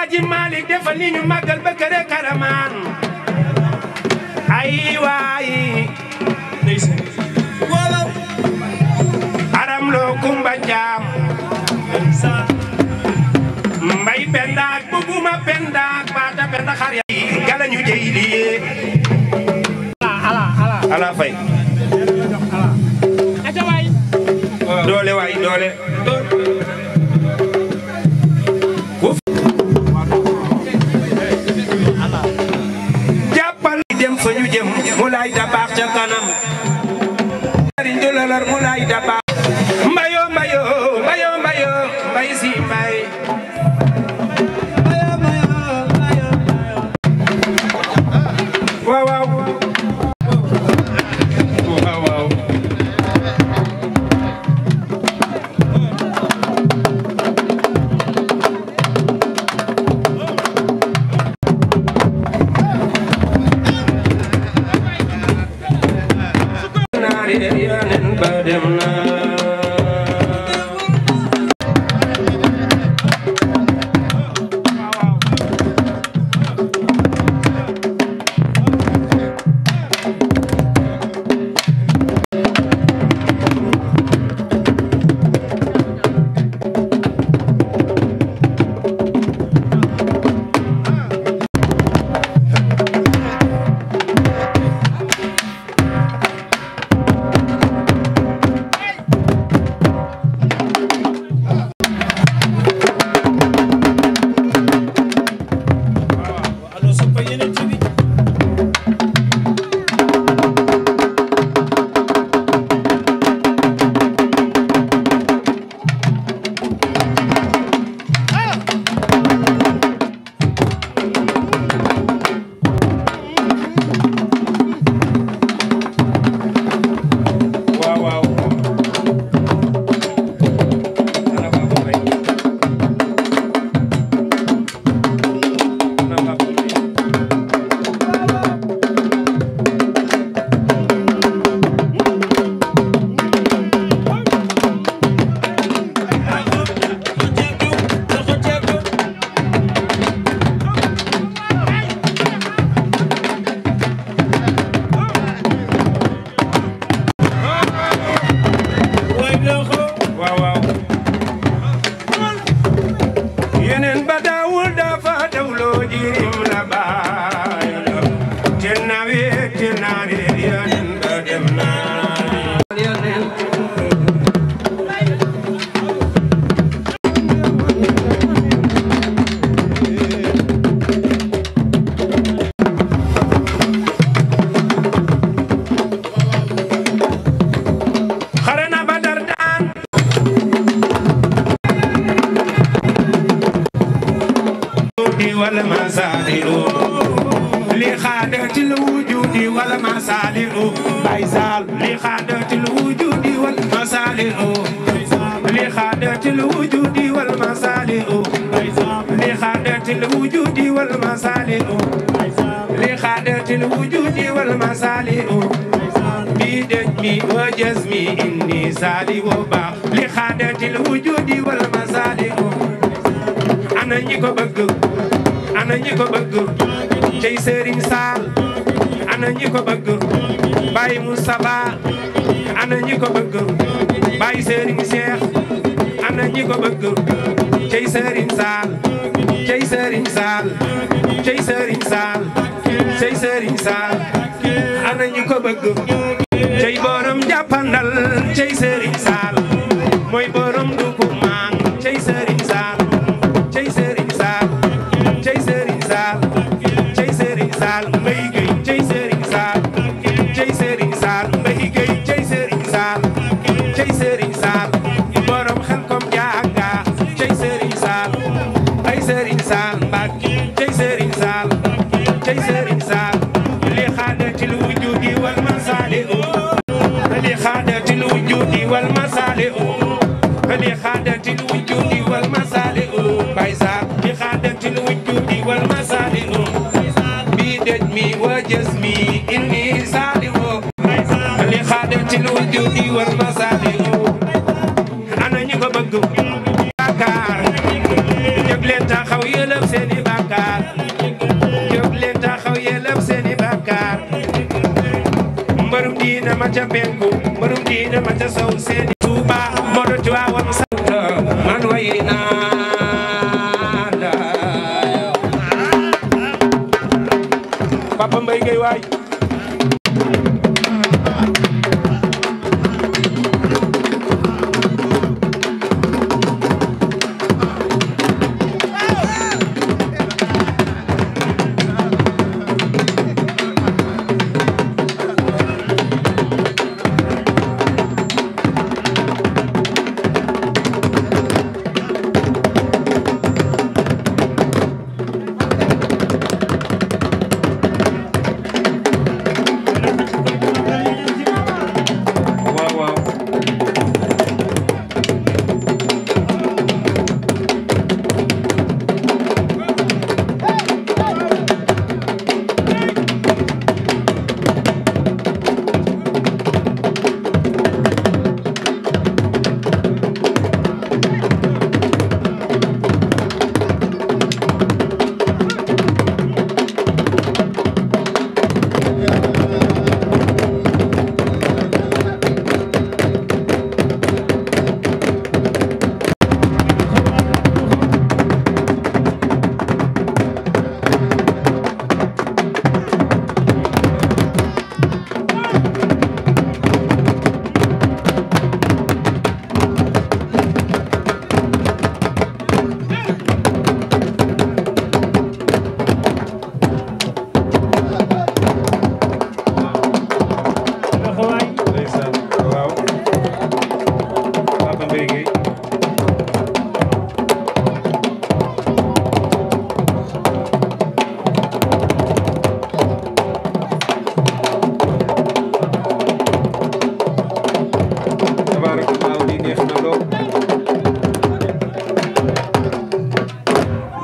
Alaaji Malik defal ni ñu màggal ba kër Karamaan ay waay aram loo kumba jaam mbay pendaak buguma pendaak baata penda xar ya gala ñu jey liye ala fay doole waay doole jàppal dem fa ñu jëm mu lay da baax ca kanam riñ dolalar mu lay da baax mbayo mbayo mbayo mbayo mbay si mbay waaw waaw waaw waaw leen taxaw yëlëb seeni bàkkaar jóg leen taxaw yëlëb seeni bàkkaar mbërum diina ma ca penku mbërum diina ma ca sow seeni Tuuba moo do Tiwaawan sant man way naa la Papa Mbaye Gueye waay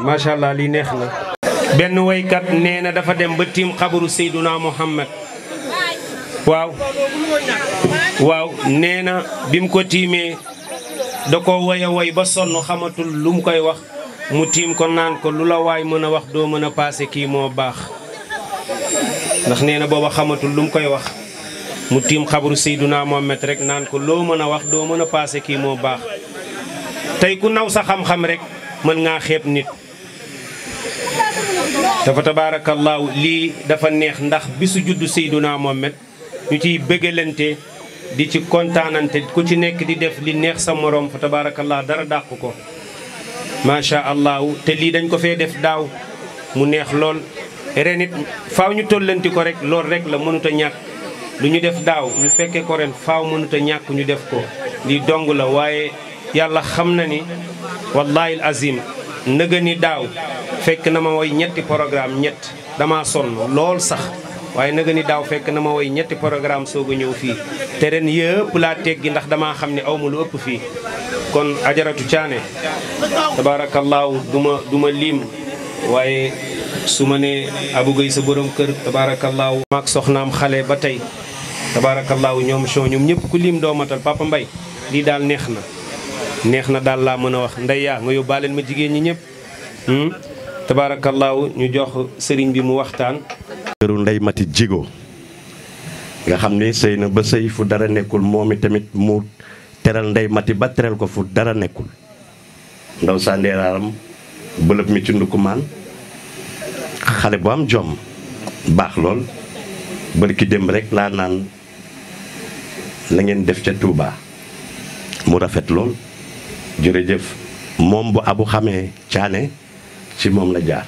macha allah lii neex na. benn waykat nee na dafa dem ba tiim xabaru Seyduna Muhammad waaw nee na bi mu ko tiimee da ko woy a woy ba sonn xamatul lu mu koy wax mu tiim ko naan ko lu la waay mën a wax doo mën a paase kii moo baax ndax nee na booba xamatul lu mu koy wax mu tiim xabaru Seyduna Muhammad rek naan ko loo mën a wax doo mën a paase kii moo baax tey ku naw sa xam-xam rek mën ngaa xeeb nit. dafa tabaarakallaahu lii dafa neex ndax bisu juddu Seyduna Muhammad ñu ciy bëggalante di ci kontaanante ku ci nekk di def li neex sa morom fa tabaarakallaahu dara dàq ko macha allah te lii dañ ko fee def daaw mu neex lool ren it faaw ñu tollanti ko rek lool rek la mënut a ñàkk lu ñu def daaw ñu fekke ko ren faaw mënut a ñàkk ñu def ko lii dong la waaye yàlla xam na ni wallaahi azim nëga ni daaw fekk na ma woy ñetti programme ñett dama sonn lool sax waaye nëga ni daaw fekk na ma woy ñetti programme soog a ñëw fii te ren yëpp laa teggi ndax damaa xam ne aw ma lu ëpp fii kon ajaratu caane tabaarakallaahu du ma lim waaye su ma ne Abou Gueye sa borom kër tabaarakallaahu maak soxnaam xale ba tey tabaarakallaahu ñoom show ñoom ñëpp ku lim doo matal Papa Mbaye lii daal neex na daal laa mën a wax ndey yaa nga yóbbaaleen ma jigéen ñi ñëpp tabaarakallaahu ñu jox sëriñ bi mu waxtaan. këru Ndey Mati Jigo nga xam ni sëy na ba sëy fu dara nekkul moom i tamit mu teral Ndey Mati ba teral ko fu dara nekkul ndaw saa ndeeraaram bëlëb mi ci ndukumaan xale bu am jom baax lool bari ki dem rek laa naan la ngeen def ca Touba mu rafet lool jërëjëf moom bu abu xamee caane ci moom la jaar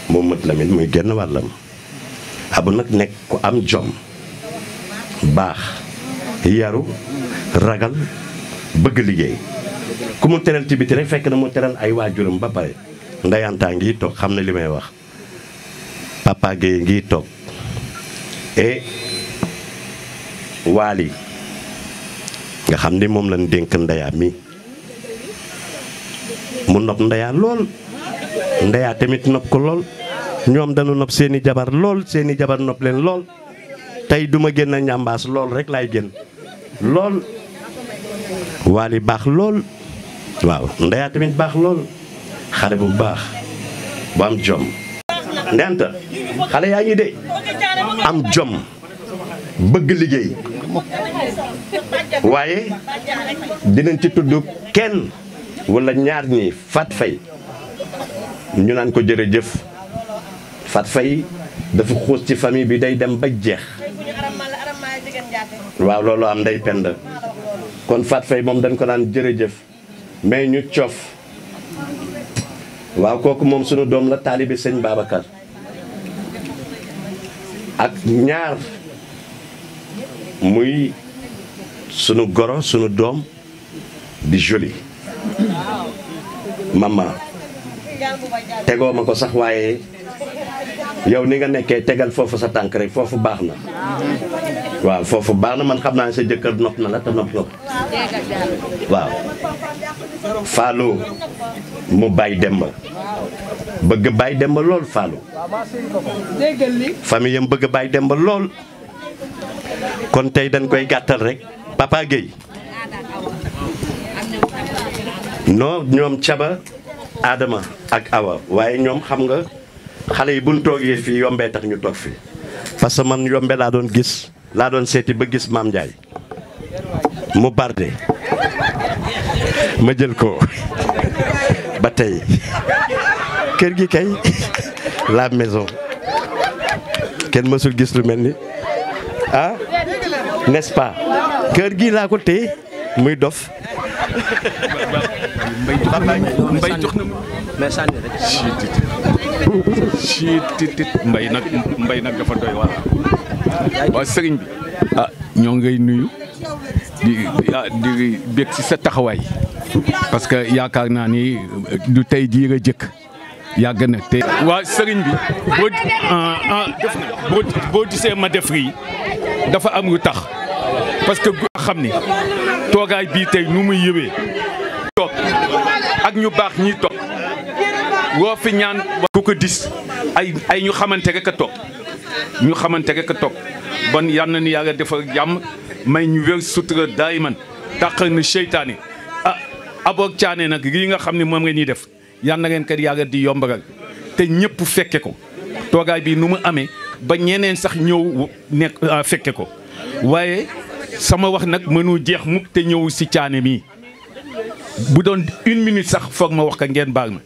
moom mët lamit muy genn wàllam abu nag nekk ku am jom baax yaru ragal bëgg liggéey ku mu teral ci biti rek fekk na mu teral ay waajuram ba pare ndayantaa ngi toog xam na li may wax Papa Gueye ngi toog et Waly nga xam ni moom lañ dénk ndeyaa mi mu nopp ndeyaa lool ndeyaa tamit nopp ko lool ñoom dañu nopp seeni jabar lool seeni jabar nopp leen lool tey duma génn ñambaas lool rek laay génn lool Waly baax lool waaw ndeyaa tamit baax lool xale bu baax bu am jom ndenta xale yaa ngi de am jom bëgg liggéey waaye dinañ ci tudd kenn wala ñaar ñi Fat Faye ñu naan ko jërëjëf Fat Faye dafa xuus ci famille bi day dem ba jeex waaw loolu am ndey pend kon Fat Faye moom dañ ko naan jërëjëf mais ñu coof waaw kooku moom sunu doom la taalibe sëñ Babacar ak ñaar muy sunu goro sunu doom di joli mama tegoo ma ko sax waaye yow ni nga nekkee tegal foofu sa tànk rek foofu baax na waaw foofu baax na man xam naa sa jëkkër nopp na la te nopp nga ko waaw Fallou mu Baye Demba bëgg Baye Demba lool Fallou famille yam bëgg Baye Demba lool kon tey dañ koy gàttal rek Papa Gueye non ñoom Caba Adama ak Awa waaye ñoom xam nga xale yi buñ toogee fii yombee tax ñu toog fii parce que man yombe laa doon seeti ba gis Maam Ndiaye mu barde ma jël ko ba tey kër gi kay la maison kenn mësul gis lu mel ni ah n'est-ce pas kër gi laa ko téye muy dof mbay jox na mais sànni rek ci mbay nag dafa doy waar waaw sëriñ bi ñoo ngay nuyu di bég ci sa taxawaay parce que yaakaar naa ni du tey jii nga jëkk yàgg na te waa sëriñ bi boo gisee ma def rii dafa am lu tax parce que gu xam ni toogaay bii tey nu muy yëwee toog ak ñu baax ñi toog woo fi ñaan ku ko dis ay ñu xamante rek a toog bon yal na ni yàlla defal jàmm may ñu wér sutura daay man dàqal na seytaane aboog caane nag lii nga xam ne moom nga ñuy def yal na ngeen kat yàlla di yombaral te ñëpp fekke ko toogaay bi nu mu amee ba ñeneen sax ñëw nekk fekke ko waaye sama wax nag mënu jeex mukk te ñëw si caane mii bu doon 1 minute sax foog ma wax ka ngeen baal ma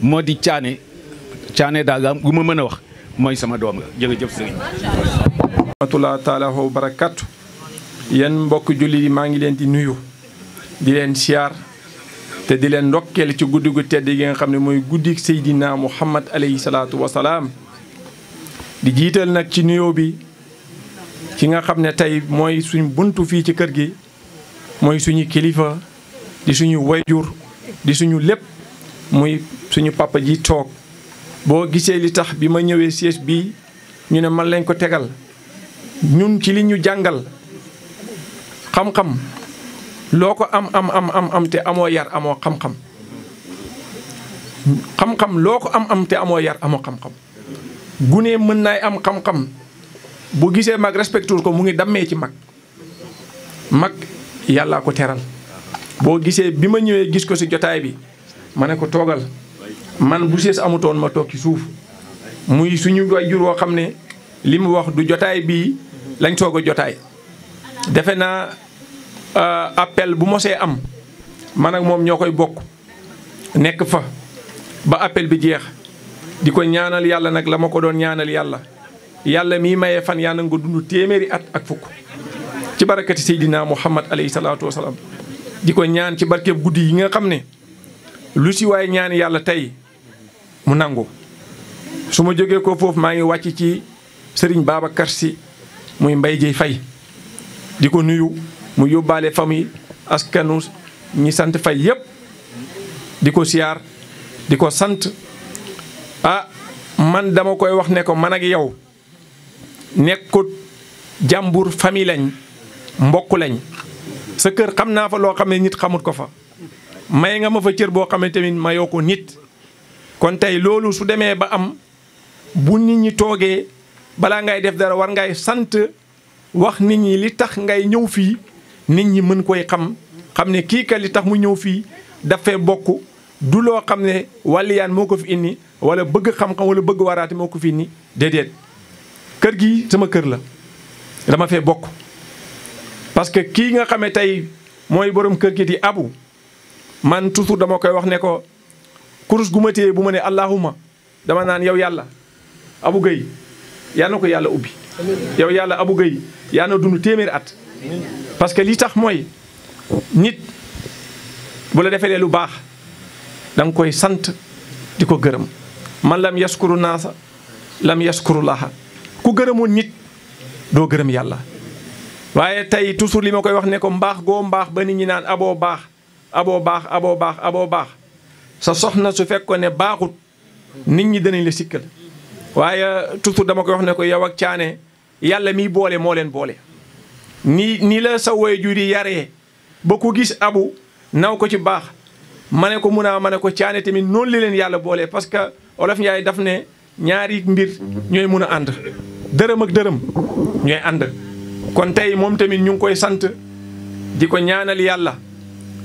moo di caane daal lu ma mën a wax mooy sama doom la jërëjëf sëriñ rahmatullah taala wa barakatu yéen mbokk jullit yi maa ngi leen di nuyu di leen siyaar te di leen ndokkeel ci guddi gu tedd gi nga xam ne mooy guddi Seydina Muhammad alayhi salaatu wa salaam di jiital nag ci nuyoo bi ki nga xam ne tey mooy suñ buntu fii ci kër gi mooy suñu kilifa di suñu wayjur di suñu lépp muy suñu papa ji toog boo gisee li tax bi ma ñëwee siège bii ñu ne man lañ ko tegal ñun ci li ñu jàngal xam-xam loo ko am te amoo yar amoo xam-xam xam-xam loo ko am te amoo yar amoo xam-xam gune mën naay am xam-xam bu gisee mag respectul ko mu ngi dammee ci mag yàllaa ko teral boo gisee bi ma ñëwee gis ko ci jotaay bi ma ne ko toogal man bu sees amutoon ma toog ci suuf muy suñu waajur woo xam ne li mu wax du jotaay bii lañ toog a jotaay defe naa appel bu mosee am man ak moom ñoo koy bokk nekk fa ba appel bi jeex di ko ñaanal yàlla nag la ma ko doon ñaanal yàlla mii mayee fan yàlla nga dund téeméeri at ak fukk ci barakati Seydina Muhammad alayhi salaatu wa salaam di ko ñaan ci barkeeb guddi yi nga xam ne lu si waay ñaan yàlla tey mu nangu su ma jógee ko foofu maa ngi wàcc ci Serigne Babacar Sy muy Mbaye Dieye Faye di ko nuyu mu yóbbaale famille askanu ñi sant Faye yëpp di ko siyaar di ko sant man dama koy wax ne ko man ak yow nekkut jàmbur famille lañ mbokk lañ sa kër xam naa fa loo xam ne nit xamut ko fa may nga ma fa cër boo xam ne tamit mayoo ko nit kon tey loolu su demee ba am bu nit ñi toogee balaa ngay def dara war ngay sant wax nit ñi li tax ngay ñëw fii nit ñi mën koy xam ne kii ka li tax mu ñëw fii dafay bokk du loo xam ne wàlliyaan moo ko fi indi wala bëgg xam-xam wala bëgg waraate moo ko fi indi déedéet kër gi sama kër la dama fee bokk parce que kii nga xamee tey mooy borom kër gi di abu man toujours dama koy wax ne ko kurus gu ma téye bu ma ne allahuma dama naan yow yàlla Abou Gueye yal na ko yàlla ubbi yow yàlla Abou Gueye yaa na dund téeméeri at parce que li tax mooy nit bu la defee lu baax da nga koy sant di ko gërëm man lam yaskuru naasa lam yaskuru laha ku gërëmoon nit doo gërëm yàlla waaye tey toujours li ma koy wax ne ko mbaax goo mbaax ba nit ñi naan aboo baax aboo baax aboo baax aboo baax sa soxna su fekkoon ne baaxut nit ñi danañ la sikkal waaye toujours dama koy wax ne ko yow ak caane yàlla miy boole moo leen boole ni la sa waajur yi yaree ba ku gis abu naw ko ci baax ma ne ko ma ne ko caane tamit noonu li leen yàlla boole parce que olof Njaay daf ne ñaari mbir ñooy mun a ànd dërëm ak dërëm ñooy ànd kon tey moom tamit ñu ngi koy sant di ko ñaanal yàlla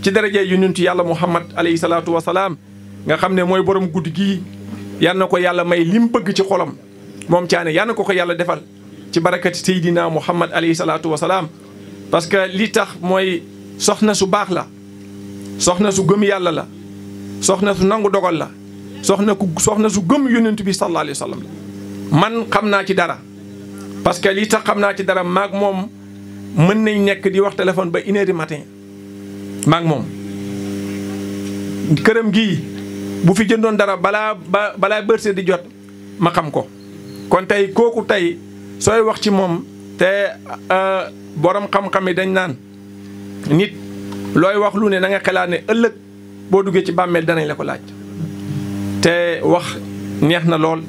ci daraja yonent yàlla Muhammad alayhi salaatu wa salaam nga xam ne mooy borom guddi gii yal na ko yàlla may lim bëgg ci xolam moom caane yal na ko yàlla defal ci barakati Seydina Muhammad alayhi salaatu wa salaam parce que li tax mooy soxna su baax la soxna su gëm yàlla la soxna su nangu dogal la soxna su gëm yonent bi sallallahu alayhi wa sallam la man xam naa ci dara parce que li tax xam naa ci dara maag moom mën nañ nekk di wax téléphone ba 1h du matin maag moom këram gii bu fi jëndoon dara balaa bërse di jot ma xam ko kon tey kooku tey sooy wax ci moom te borom xam-xam yi dañ naan nit looy wax lu ne na nga xalaat ne ëllëg boo duggee ci bàmmeel danañ la ko laaj te wax neex na lool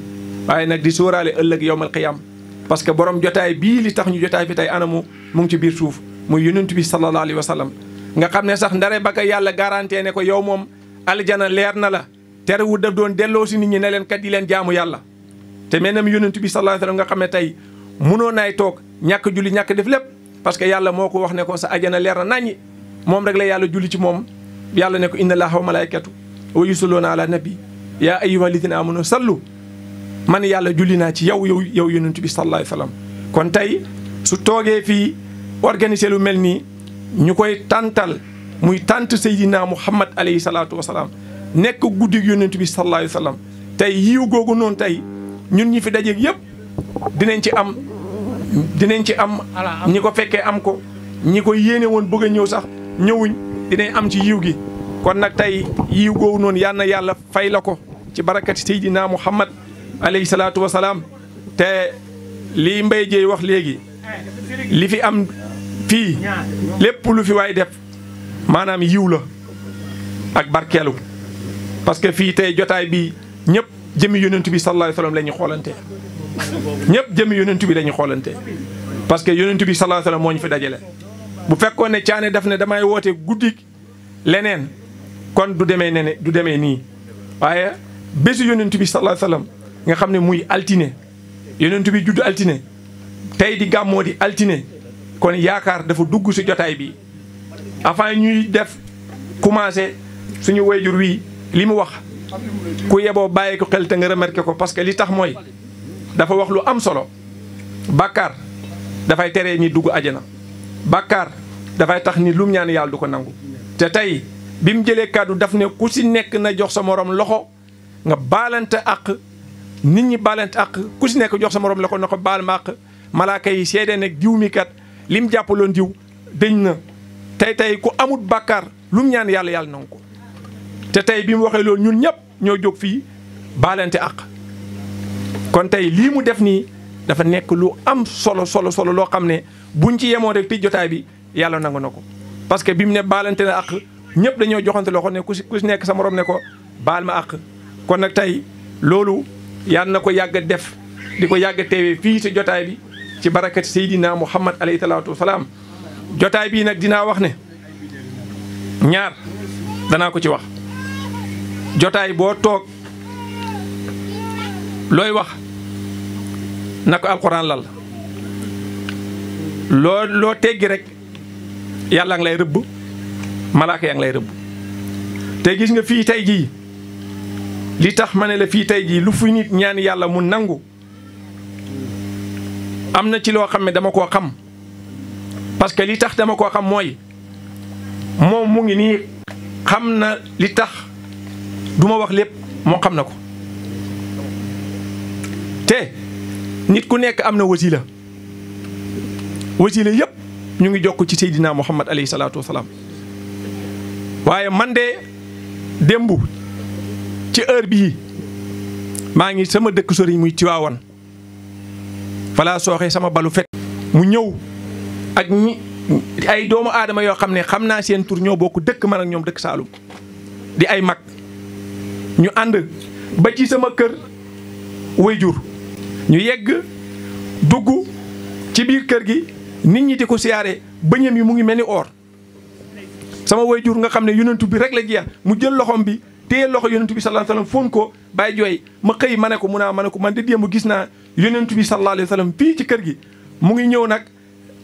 waaye nag di sóoraale ëllëg yowmal qiyaam parce que borom jotaay bii li tax ñu jotaay fi tey anamu mu ngi ci biir suuf muy yonent bi sallallahu alayhi wa sallam nga xam ne sax ndare ba ko yàlla garanté ne ko yow moom aljana leer na la terewul daf doon delloo si nit ñi ne leen kat di leen jaamu yàlla te maintenant yonent bi sallallahu alayhi wa sallam nga xam ne tey mënoo naay toog ñàkk julli ñàkk def lépp parce que yàlla moo ko wax ne ko sa ajana leer na naññi moom rek la yàlla julli ci moom yàlla ne ko inna allaha wa malaikatu wa yusalluuna ala nabi yaa ayyuha alladina amanu sallu man yàlla julli naa ci yow yonent bi sallallahu alayhi wa sallam kon tey su toogee fii organiser lu mel nii ñu koy tàntal muy tànt Seydina Muhammad alayhi salaatu wa salaam nekk guddi yonent bi sallallahu alayhi wa sallam tey yiw googu noonu tey ñun ñi fi dajeeg yëpp dinañ ci am ñi ko fekkee am ko ñi ko yéene woon bëgg a ñëw sax ñëwuñ dinañ am ci yiw gi kon nag tey yiw googu noonu yal na yàlla fay la ko ci barakati Seydina Muhammad alayhi salaatu wa salaam te lii Mbaye Dieye wax léegi li fi am fii lépp lu fi waay def maanaam yiw la ak barkeelu parce que fii tey jotaay bi ñëpp jëmi yonent bi sallallahu alayhi wa sallam la ñu xoolante ñëpp jëmi yonent bi la ñu xoolante parce que yonent bi sallallahu alayhi wa sallam moo ñu fi dajale bu fekkoon ne caane daf ne damay woote guddi leneen kon du demee nii waaye bésu yonent bi sallallahu alayhi wa sallam nga xam ne muy altine yonent bi judd altine tey di gàmmoo di altine kon yaakaar dafa dugg si jotaay bi avant ñuy def commencé suñu wayjur wi li mu wax ku yeboo bàyyi ko xel te nga remarqué ko parce que li tax mooy dafa wax lu am solo bàkkaar dafay tere ñi dugg ajana bàkkaar dafay tax ni lum ñaan yàlla du ko nangu te tey bi mu jëlee kàddu daf ne ku si nekk na jox sa morom loxo nga baalante ak nit ñi baalante ak ku si nekk jox sa morom loxo na ko baal ma ak malaaka yi seede ne diw mi kat lim jàppaloon diw dëñ na tey ku amut bàkkaar lum ñaan yàlla nangu ko te tey bi mu waxee loolu ñun ñëpp ñoo jóg fii baalante ak kon tey lii mu def nii dafa nekk lu am solo loo xam ne buñ ci yemoon rek tëj jotaay bi yàlla nangu na ko parce que bi mu ne baalante na ak ñëpp dañoo joxante loxo ne ku si nekk sa morom ne ko baal ma ak kon nag tey loolu yàlla na ko yàgg def di ko yàgg teewee fii si jotaay bi ci barakati Seydina Muhammad alayhi salaatu wa salaam jotaay bii nag dinaa wax ne ñaar danaa ko ci wax jotaay boo toog looy wax na ko alxuraan lal loo teggi rek yàlla ngi lay rëbb malaaka yaa ngi lay rëbb te gis nga fii tey jii li tax ma ne la fii tey jii lu fi nit ñaan yàlla mu nangu am na ci loo xam ne dama koo xam parce que li tax dama koo xam mooy moom mu ngi nii xam na li tax du ma wax lépp moo xam na ko te nit ku nekk am na wasila yëpp ñu ngi jokk ci Seydina Muhammad alayhi salaatu wasalaam waaye man de démb ci heure bii maa ngi sama dëkk sori muy Tiwaawan falaa sooxee sama balu fet mu ñëw ak ñi ay doomu aadama yoo xam ne xam naa seen tur ñoo bokk dëkk man ak ñoom dëkk Saalum di ay mag ñu ànd ba ci sama kër wayjur ñu yegg dugg ci biir kër gi nit ñi di ko siyaare bëñam yi mu ngi mel ni or sama wayjur nga xam ne yonentu bi rek la jeex mu jël loxom bi téye loxo yonentu bi sallallahu alayhi wasallam foon ko bàyyi jooy ma xëy ma ne ko ma ne ko man de démb gis naa yonentu bi sallallahu alayhi wasallam fii ci kër gi mu ngi ñëw nag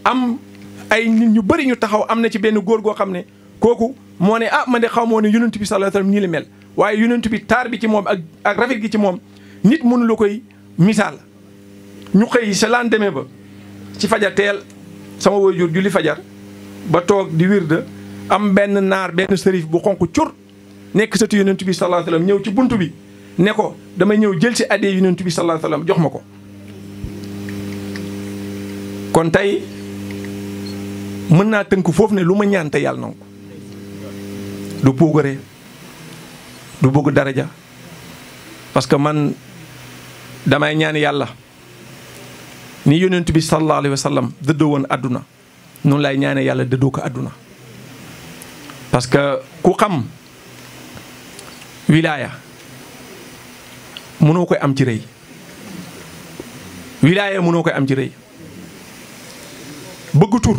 am ay nit ñu bëri ñu taxaw am na ci benn góor goo xam ne kooku moo ne man de xaw moo ne yonentu bi sallallahu alayhi wasallam nii la mel waaye yonentu bi taar bi ci moom ak rafet gi ci moom nit mënu la koy misaal ñu xëy sa lendemain ba ci fajar teel sama waajur julli fajar ba toog di wirde am benn naar benn sërif bu xonq cur nekk sëtu yonentu bi sallallahu alayhi wasallam ñëw ci buntu bi ne ko damay ñëw jël si addee yonentu bi sallallahu alayhi wasallam jox ma ko kon tey mën naa tënk foofu ne lu ma ñaan te yàlla nangu ko du puugare du bëgg daraja parce que man damay ñaan yàlla ni yonent bi sallallahu alayhi wa sallam dëddoo woon àdduna noonu lay ñaane yàlla dëddoo ko àdduna parce que ku xam wilaaya mënoo koy am ci rëy wilaaya mënoo koy am ci rëy bëgg tur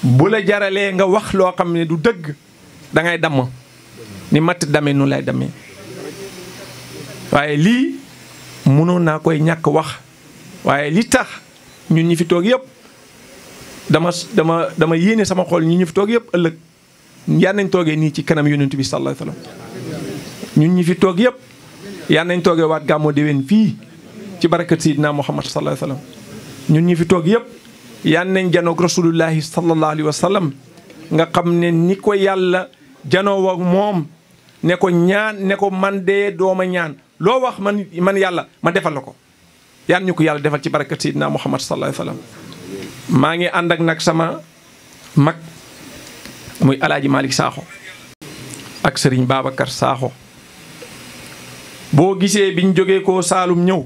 bu la jaralee nga wax loo xam ne du dëgg da ngay damm ni matt damee noonu lay damee waaye lii mënoon naa koy ñàkk wax waaye li tax ñun ñi fi toog yëpp dama yéene sama xol ñi ñu fi toog yëpp ëllëg yal nañ toogee nii ci kanam yonent bi sallallahu alayhi wasallam ñun ñi fi toog yëpp yal nañ toogee waat gàmmoo déwén fii ci barakat Seydina Muhammad sallallahu alayhi wasallam ñun ñi fi toog yëpp yal nañ janoog rasulullahi sallallahu alayhi wasallam nga xam ne ni ko yàlla janoo ak moom ne ko ñaan ne ko man dee dooma ñaan loo wax man yàlla ma defal la ko yal ñu ko yàlla defal ci barakat Seydina Muhammad sallallahu alayhi wasallam maa ngi ànd ak nag sama mag muy alaaji Malick Sakho ak Serigne Babacar Sakho boo gisee biñ jógee ko Saalum ñëw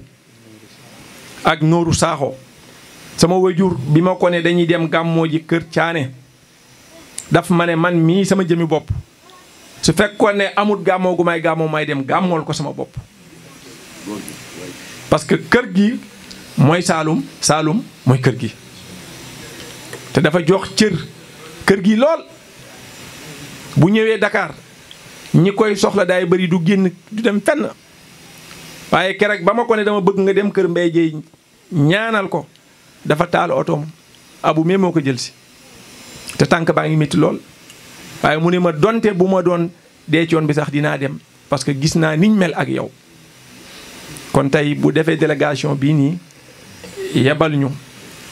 ak Nooru Sakho sama wajur bi ma ko ne dañuy dem gàmmoo ji kër Caane daf ma ne man mii sama jëmi bopp su fekkoon ne amut gàmmoo gu may gàmmoo may dem gàmmool ko sama bopp parce que kër gi mooy Saalum Saalum mooy kër gi te dafa jox cër kër gi lool bu ñëwee Dakar ñi koy soxla daay bëri du génn du dem fenn waaye keroog ba ma ko ne dama bëgg nga dem kër Mbaye Dieye ñaanal ko dafa taal otoom abu mee moo ko jël si te tànk baa ngi métti lool waaye mu ne ma donte bu ma doon dee coon bi sax dinaa dem parce que gis naa niñ mel ak yow kon tey bu defee délégation bii nii yebal ñu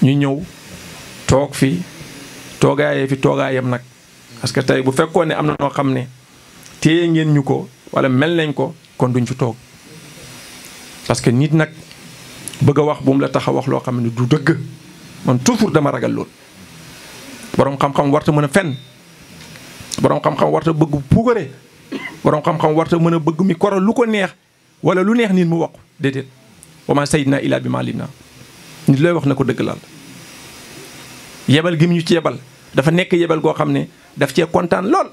ñëw toog fi toogaayee fi toogaayam nag parce que tey bu fekkoon ne am na noo xam ne téye ngeen ñu ko wala mel nañ ko kon duñ fi toog parce que nit nag bëgg a wax bu mu la tax a wax loo xam ne du dëgg man toujours dama ragal lool boroom xam-xam warta mën a fen boroom xam-xam warta bëgg puugare boroom xam-xam warta mën a bëgg mi koro lu ko neex wala lu neex nit mu wax déedéet wa ma sayyidna illa bi ma alim naa nit looy wax na ko dëgg laal yebal gi mu ñu ci yebal dafa nekk yebal goo xam ne daf cee kontaan lool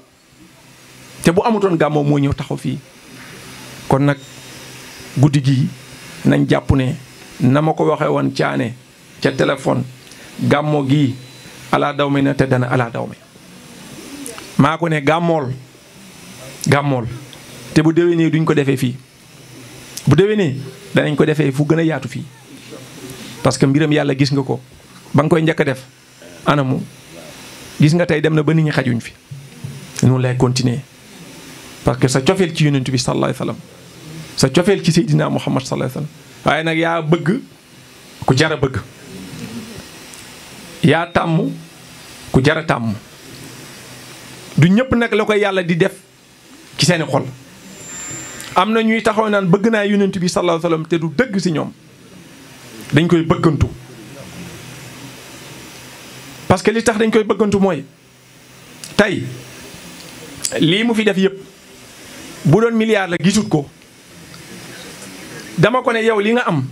te bu amutoon gàmmoo moo ñëw taxaw fii kon nag guddi gii nañ jàpp ne na ma ko waxee woon Caane ca téléphone gàmmoo gii alaa daw me na te dana alaa daw me maa ko ne gàmmool te bu déwénee duñ ko defee fii bu déwénee danañ ko defee fu gën a yaatu fii parce que mbiram yàlla gis nga ko ba nga koy njëkk a def anamu gis nga tey dem na ba nit ñi xajuñ fi noonu lay continuer parce que sa cofeel ci yonent bi sallallahu alayhi wasallam sa cofeel ci Seydina Muhammad sallallahu alayhi wasallam waaye nag yaa bëgg ku jara bëgg yaa tàmm ku jara tàmm du ñëpp nag la koy yàlla di def ci seeni xol am na ñuy taxaw naan bëgg naa yonent bi sallallahu alayhi wasallam te du dëgg ci ñoom dañ koy bëggantu parce que li tax dañ koy bëggantu mooy tey lii mu fi def yëpp bu doon milliard la gisut ko dama ko ne yow li nga am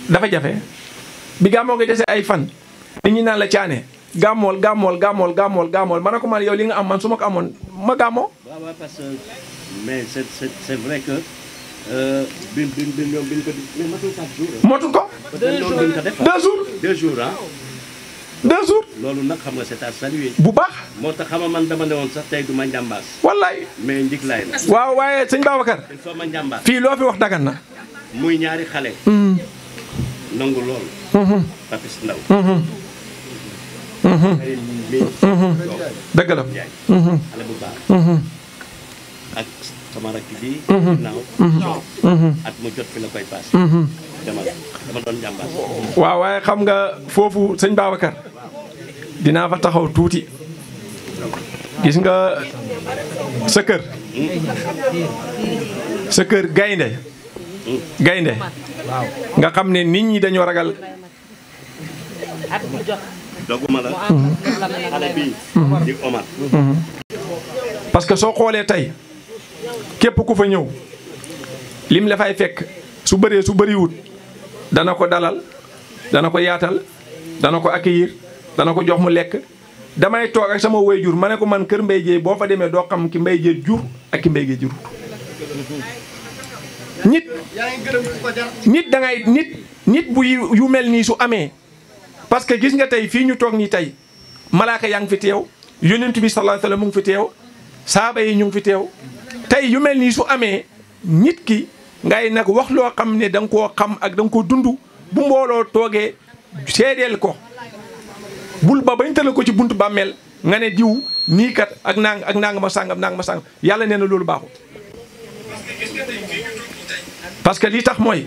dafa jafe bi gàmmoo nga dese ay fan nit ñi naan la caane gàmmool ma ne ko man yow li nga am man su ma ko amoon ma gàmmoo. waaw parce que mais c'est vrai que bi ko mais matul 4 jours. motul ko. 2 jours ah. 2 jours. loolu nag xam nga c'est à saluer. bu baax. moo tax xam nga man dama ne woon sax tey du ma njàmbaas. wallaay. mais njiglaay la. waaw waaye sëñ Babacar. il faut ma njàmbaas. fii loo fi wax dagan na. muy ñaari xale. nangu lool. Papis Ndaw. dëgg la. xale bu baax. ak sama rakk bi. naaw. at mu jot fi la koy paase. dama doon njàmbaas. waaw waaye xam nga foofu sëñ Babacar dinaa fa taxaw tuuti gis nga sa kër gaynde nga xam ne nit ñi dañoo ragal. doguma la. xale bii di Omar. parce que soo xoolee tey képp ku fa ñëw lim la fay fekk su bëree su bëriwut dana ko dalal dana ko yaatal dana ko accueillir dana ko jox mu lekk damay toog ak sama waajur ma ne ko man kër Mbaye Dieye boo fa demee doo xam ki Mbaye Dieye jur ak ki Mbaye Dieye jurut. nit da ngay nit bu yu mel nii su amee parce que gis nga tey fii ñu toog nii tey malaaka yaa ngi fi teew yonent bi sallallahu alayhi wasallam mu ngi fi teew saaba yi ñu ngi fi teew tey yu mel nii su amee nit ki ngay nag wax loo xam ne da nga koo xam ak da nga koo dund bu mbooloo toogee seedeel ko bul ba bañ tëral ko ci buntu bàmmeel nga ne diw nii kat ak nang ma sàngam yàlla nee na loolu baaxul. parce que li tax mooy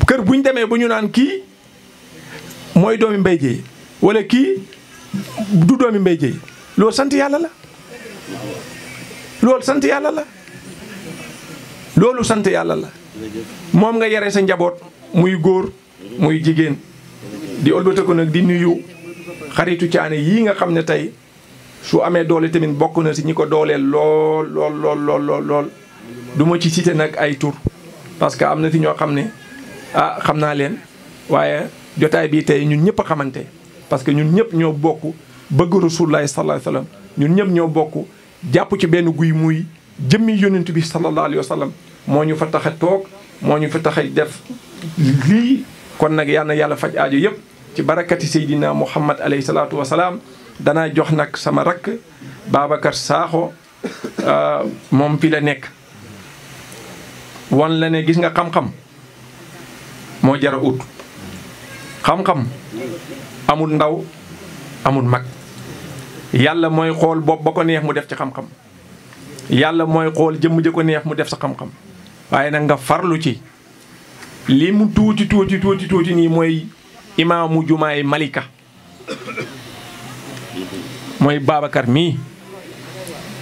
kër bu ñu demee bu ñu naan kii mooy doomi Mbaye Dieye wala kii du doomi Mbaye Dieye loolu sant yàlla la. loolu sant yàlla la moom nga yare sa njaboot muy góor muy jigéen di ëlbata ko nag di nuyu xaritu caane yii nga xam ne tey su amee doole tamit bokk na si ñi ko dooleel lool du ma ci cité nag ay tur parce que am na si ñoo xam ne xam naa leen waaye jotaay bii tey ñun ñëpp a xamante parce que ñun ñëpp ñoo bokk bëgg Rasulullah sallallahu alayhi wa sallam ñun ñëpp ñoo bokk jàpp ci benn guy muy jëmmi yonent bi sallallahu alayhi wa sallam moo ñu fa tax a toog moo ñu fa tax a def lii kon nag yal na yàlla faj aajo yëpp ci barakati Seydina Muhammad alayhi salaatu wa salaam danaa jox nag sama rakk Babacar Sakho moom fi la nekk wan la ne gis nga xam-xam moo jara ut xam-xam amul ndaw amul mag yàlla mooy xool bopp ba ko neex mu def ci xam-xam yàlla mooy xool jëmm ja ko neex mu def sa xam-xam waaye nag nga farlu ci li mu tuuti nii mooy imaamu jumaay Malika mooy Babacar mii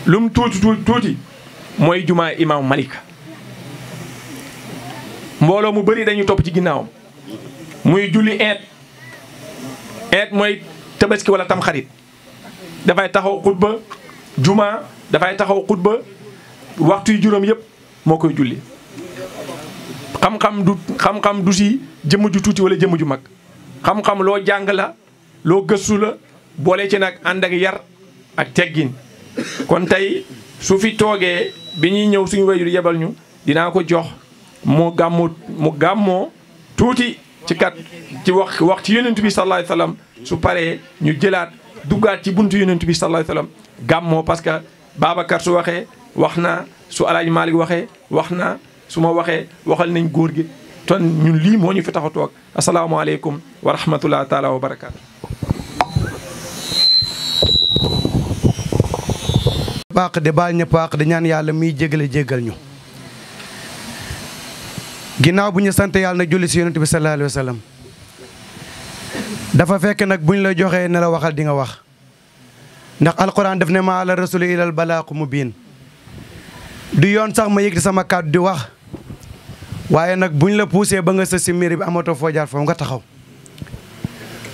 lu mu tuuti mooy jumaay imaamu Malika mbooloo mu bari dañu topp ci ginnaawam muy julli eet mooy tabaski wala tamxarit dafay taxaw xutba juma dafay taxaw xutba waxtu yu juróom yëpp moo koy julli xam-xam du si jëmm ju tuuti wala jëmm ju mag xam-xam loo jàng la loo gëstu la boole ci nag ànd ak yar ak teggin kon tey su fi toogee bi ñuy ñëw suñu wayjur yebal ñu dinaa ko jox mu gàmmoo tuuti ci wax ci yonent bi sallallahu alayhi wasallam su paree ñu jëlaat duggaat ci buntu yonent bi sallallahu alayhi wasallam gàmmoo parce que Babacar su waxee wax naa su Alaaji Malick waxee wax naa su ma waxee waxal nañ góor gi ton ñun lii moo ñu fi tax a toog asalaamaaleykum wa rahmatullahi taala wa barakaatu. paax de baal ñëpp paax de ñaan yàlla muy jégale jéggal ñu ginnaaw bu ñu sant yàlla na julli si yonent bi sallallahu alayhi wa sallam dafa fekk nag buñ la joxee ne la waxal di nga wax ndax alquran daf ne ma ala rasuli ilal balaaku mubiin du yoon sax ma yëg sama kàddu di wax waaye nag buñ la poussé ba nga sës si miir bi amatoo foo jaar foofu nga taxaw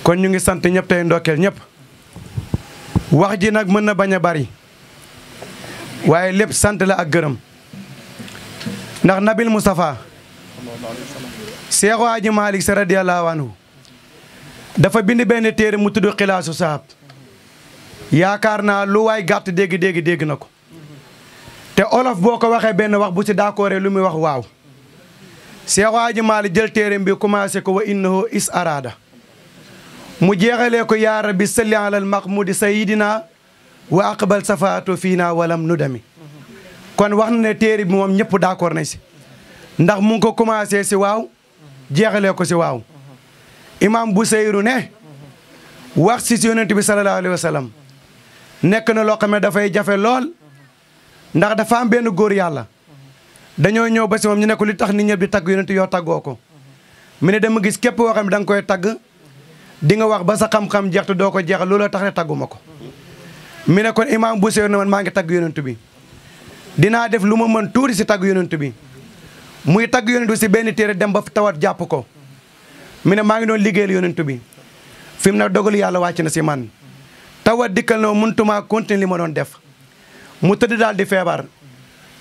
kon ñu ngi sant ñëpp tey ndokkeel ñëpp wax ji nag mën na bañ a bari waaye lépp sant la ak gërëm ndax Nabil Moustapha Seexu Aji Malick Sy radiyallahu anhu dafa bind benn téere mu tudd Xilaasu Sahab yaakaar naa lu waay gàtt dégg na ko te olof boo ko waxee benn wax bu si d'accordé lu muy wax waaw Seexu Aji Malick jël téere bi commencé ko wa innahu is arada mu jeexalee ko yaa rabbi salli alal mahmudi sayidina wa aqbal safaatu fiina walam nudami kon wax na ne téere bi moom ñëpp d'accord nañ si ndax mu ngi ko commencé si waaw jeexalee ko si waaw imam Busayru ne wax si yonent bi sallallahu alayhi wa sallam nekk na loo xam ne dafay jafe lool ndax dafa am benn góor yàlla dañoo ñëw ba si moom ñu ne ko li tax nit ñëpp di tagg yonent yoo taggoo ko mu ne dama gis képp koo xam ne da nga koy tagg di nga wax ba sa xam-xam jeex te doo ko jeexal looloo tax ne tagguma ko mi ne kon imam Busayru ne man maa ngi tagg yonent bi dinaa def lu ma mën tuuti si tagg yonent bi muy tagg yonent bi si benn téere dem ba tawat jàpp ko mi ne maa ngi doon liggéeyal yonent bi fi mu ne dogal yàlla wàcc na si man tawat dikkal na mënutuma continuer li ma doon def mu tëdd daal di feebar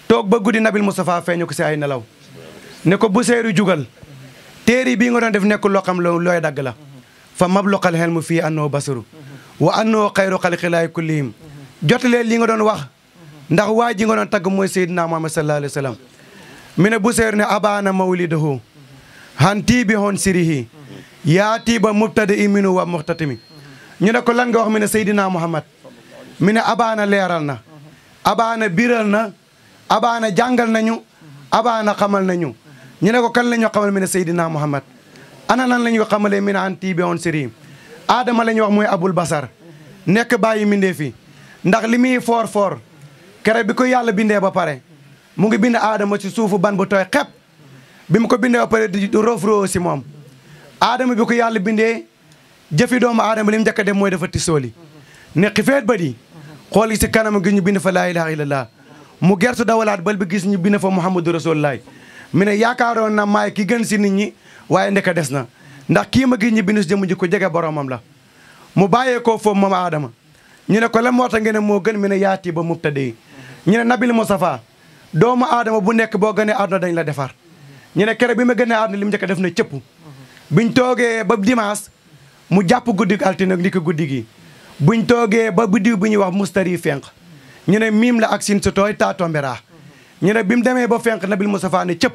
toog ba guddi Nabil Moustapha feeñu ko si ay nelaw ne ko Busayru jugal téere bii nga doon def nekkul loo xam looy dagg la fa mabloqal xel mu fii annoo basaru wa annoo xayru xalqilaay kullihim jotalee li nga doon wax ndax waa ji nga doon tagg mooy Seydina Muhammad sallallahu alayhi wa sallam mi ne Busayru ne abaana mawlidahu han tiibi hon sirihi yaa tiiba mubtada iminu wa muxtatimi ñu ne ko lan nga wax mi ne Seydina Muhammad mi ne abaana leeral na abaana biral na abaana jàngal nañu abaana xamal nañu ñu ne ko kan la ñu xamal mi ne Seydina Muhammad ana nan la ñu xamalee mi ne han tiibi hon sirihi aadama la ñu wax mooy abul basar nekk bàyyi mindee fi ndax li muy foor kere bi ko yàlla bindee ba pare mu ngi bind aadama ci suufu ban bu tooy xepp bi mu ko bindee ba pare di roof si moom aadama bi ko yàlla bindee jëfi doomu aadama li mu njëkk a def mooy dafa tisooli ne xifeet ba di xool si kanam gi ñu bind fa laa ilaha illallah mu gertu dawalaat bal bi gis ñu bind fa muhammadu rasulullah mi ne yaakaaroon na maay ki gën si nit ñi waaye ndeka des na ndax kii ma gis ñu bind si jëmm ji ko jege boromam la mu bàyyee koo foofu moom aadama ñu ne ko la moo tax ngeen ne moo gën mi ne yaati ba mubtadi ñu ne Nabil Moustapha doomu aadama bu nekk boo gënee àdduna dañ la defar ñu ne kere bi ma gënee àdduna li mu njëkk def na cëpp buñ toogee ba dimanche mu jàpp guddi altine ndi ko guddi gi buñ toogee ba biddiw bi ñuy wax mustari fenq ñu ne miim la ak sin sa tooy taa tomberaa ñu ne bi mu demee ba fenq Nabil Moustapha ne cëpp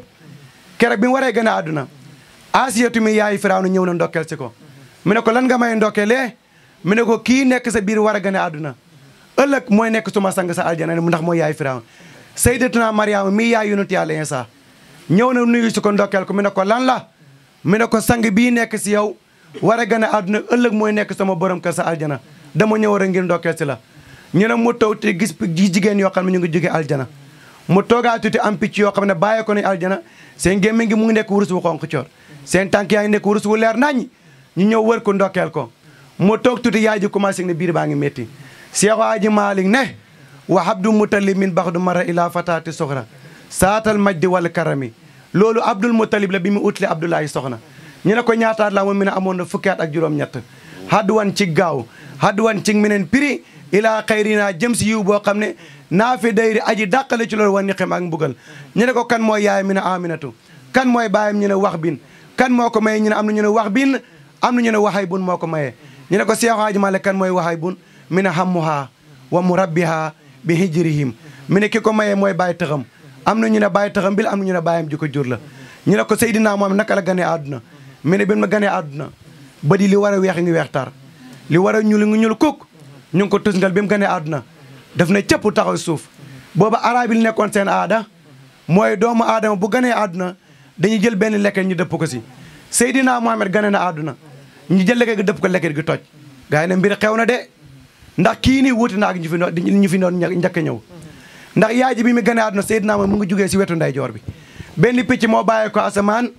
kere bi mu waree gën a àdduna Asiyatu mi yaayu Firawna ñëw na ndokkeel si ko mu ne ko lan nga may ndokkeelee mu ne ko kii nekk sa biir war a gën a àdduna ëllëg mooy nekk suma sang sa aljana ndax mooy yaay Firawna Sayyidatuna Mariama mii yaay yonent Yàlla Iisaa ñëw na nuyu si ko ndokkeel ko mu ne ko lan la mu ne ko sang bii nekk si yow war a gën a àdduna ëllëg mooy nekk sama borom kër sa aljana dama ñëw rek ngir ndokkeel si la ñu ne mu taw te gis jigéen yoo xam ne ñu ngi jóge aljana mu toogaa tuuti am picc yoo xam ne bàyyee ko nañ aljana seen gémmiñ gi mu ngi nekk wurus wu xonq coor seen tànk yaa ngi nekk wurus wu leer nañ ñu ñëw wër ko ndokkeel ko mu toog tuuti yaay ji commencé ne biir baa ngi métti Seexu Aji Malick ne wa abdu mutalib min baxdu mara ila fataati soxra saatal majdi wal karami loolu Abdul Mutalib la bi mu utile Abdoulaye soxna ñu ne ko ñaataat la moom mi ne amoon na fukki at ak juróom-ñett hadduwan ci gaaw hadduwan ci meneen prix ilaa xayrina jëm si yiw boo xam ne naa fi dayri aji dàqale ci loolu wan ni xem ak mbugal ñu ne ko kan mooy yaay mi ne Aminatu kan mooy baayam ñu ne wax bin kan moo ko maye ñu ne am na ñu ne wax bin am na ñu ne waxay bun moo ko mayee ñu ne ko Seexu Aji Malick kan mooy waxay bun mi ne hammuha wa murabbiha bi hijrihim mi ne ki ko mayee mooy bàyyi taxam am na ñu ne bàyyi taxam bil am na ñu ne bàyyam ji ko jur la ñu ne ko Seydina moom naka la ganee àdduna mi ne bi ma ganee àdduna ba di li war a weex ngi weex tar li war a ñuul ngi ñuul kuk ñu ngi ko tusngal bi mu ganee àdduna daf na cëpp taxaw suuf booba arab yi nekkoon seen aada mooy doomu aadama bu ganee àdduna dañuy jël benn lekket ñu dëpp ko si Seydina Mohamed gane na àdduna ñu jël lekket gi dëpp ko lekket gi toj gars yi ne mbir xew na de ndax kii nii wuute na ak ñu fi doon njëkk a ñëw ndax yaay ji bi mu gane àdduna Seydina moom mu ngi jugee si wetu ndeyjoor bi benn picc moo bàyyee ko asamaan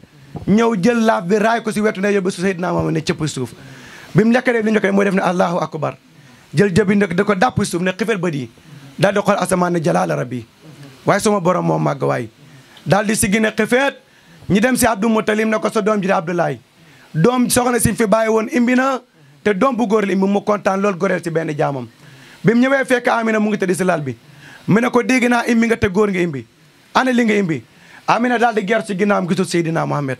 ñëw jël laaf bi raay ko si wetu ndeyjoor ba su Seydina Muhammad ne cëpp suuf bi mu njëkk a def li ñu ko moo def ne allahu akbar jël jëbi nag da ko dàpp suuf ne xifet bët yi daal di xool asamaan ne jalaala rabbi waaye suma borom moo màgg waay daal di si gine xifeet ñi dem si Abdou Moutalib ne ko sa doom ji di Abdoulaye doom soxna si fi bàyyi woon imbi na te doom bu góor la imbi mu kontaan loolu goreel si benn jaamam bi mu ñëwee fekk Amina mu ngi tëdd si lal bi mu ne ko dégg naa imbi nga te góor nga imbi ana li nga imbi Amina daal di ger si ginnaawam gisul Seydina Mohamed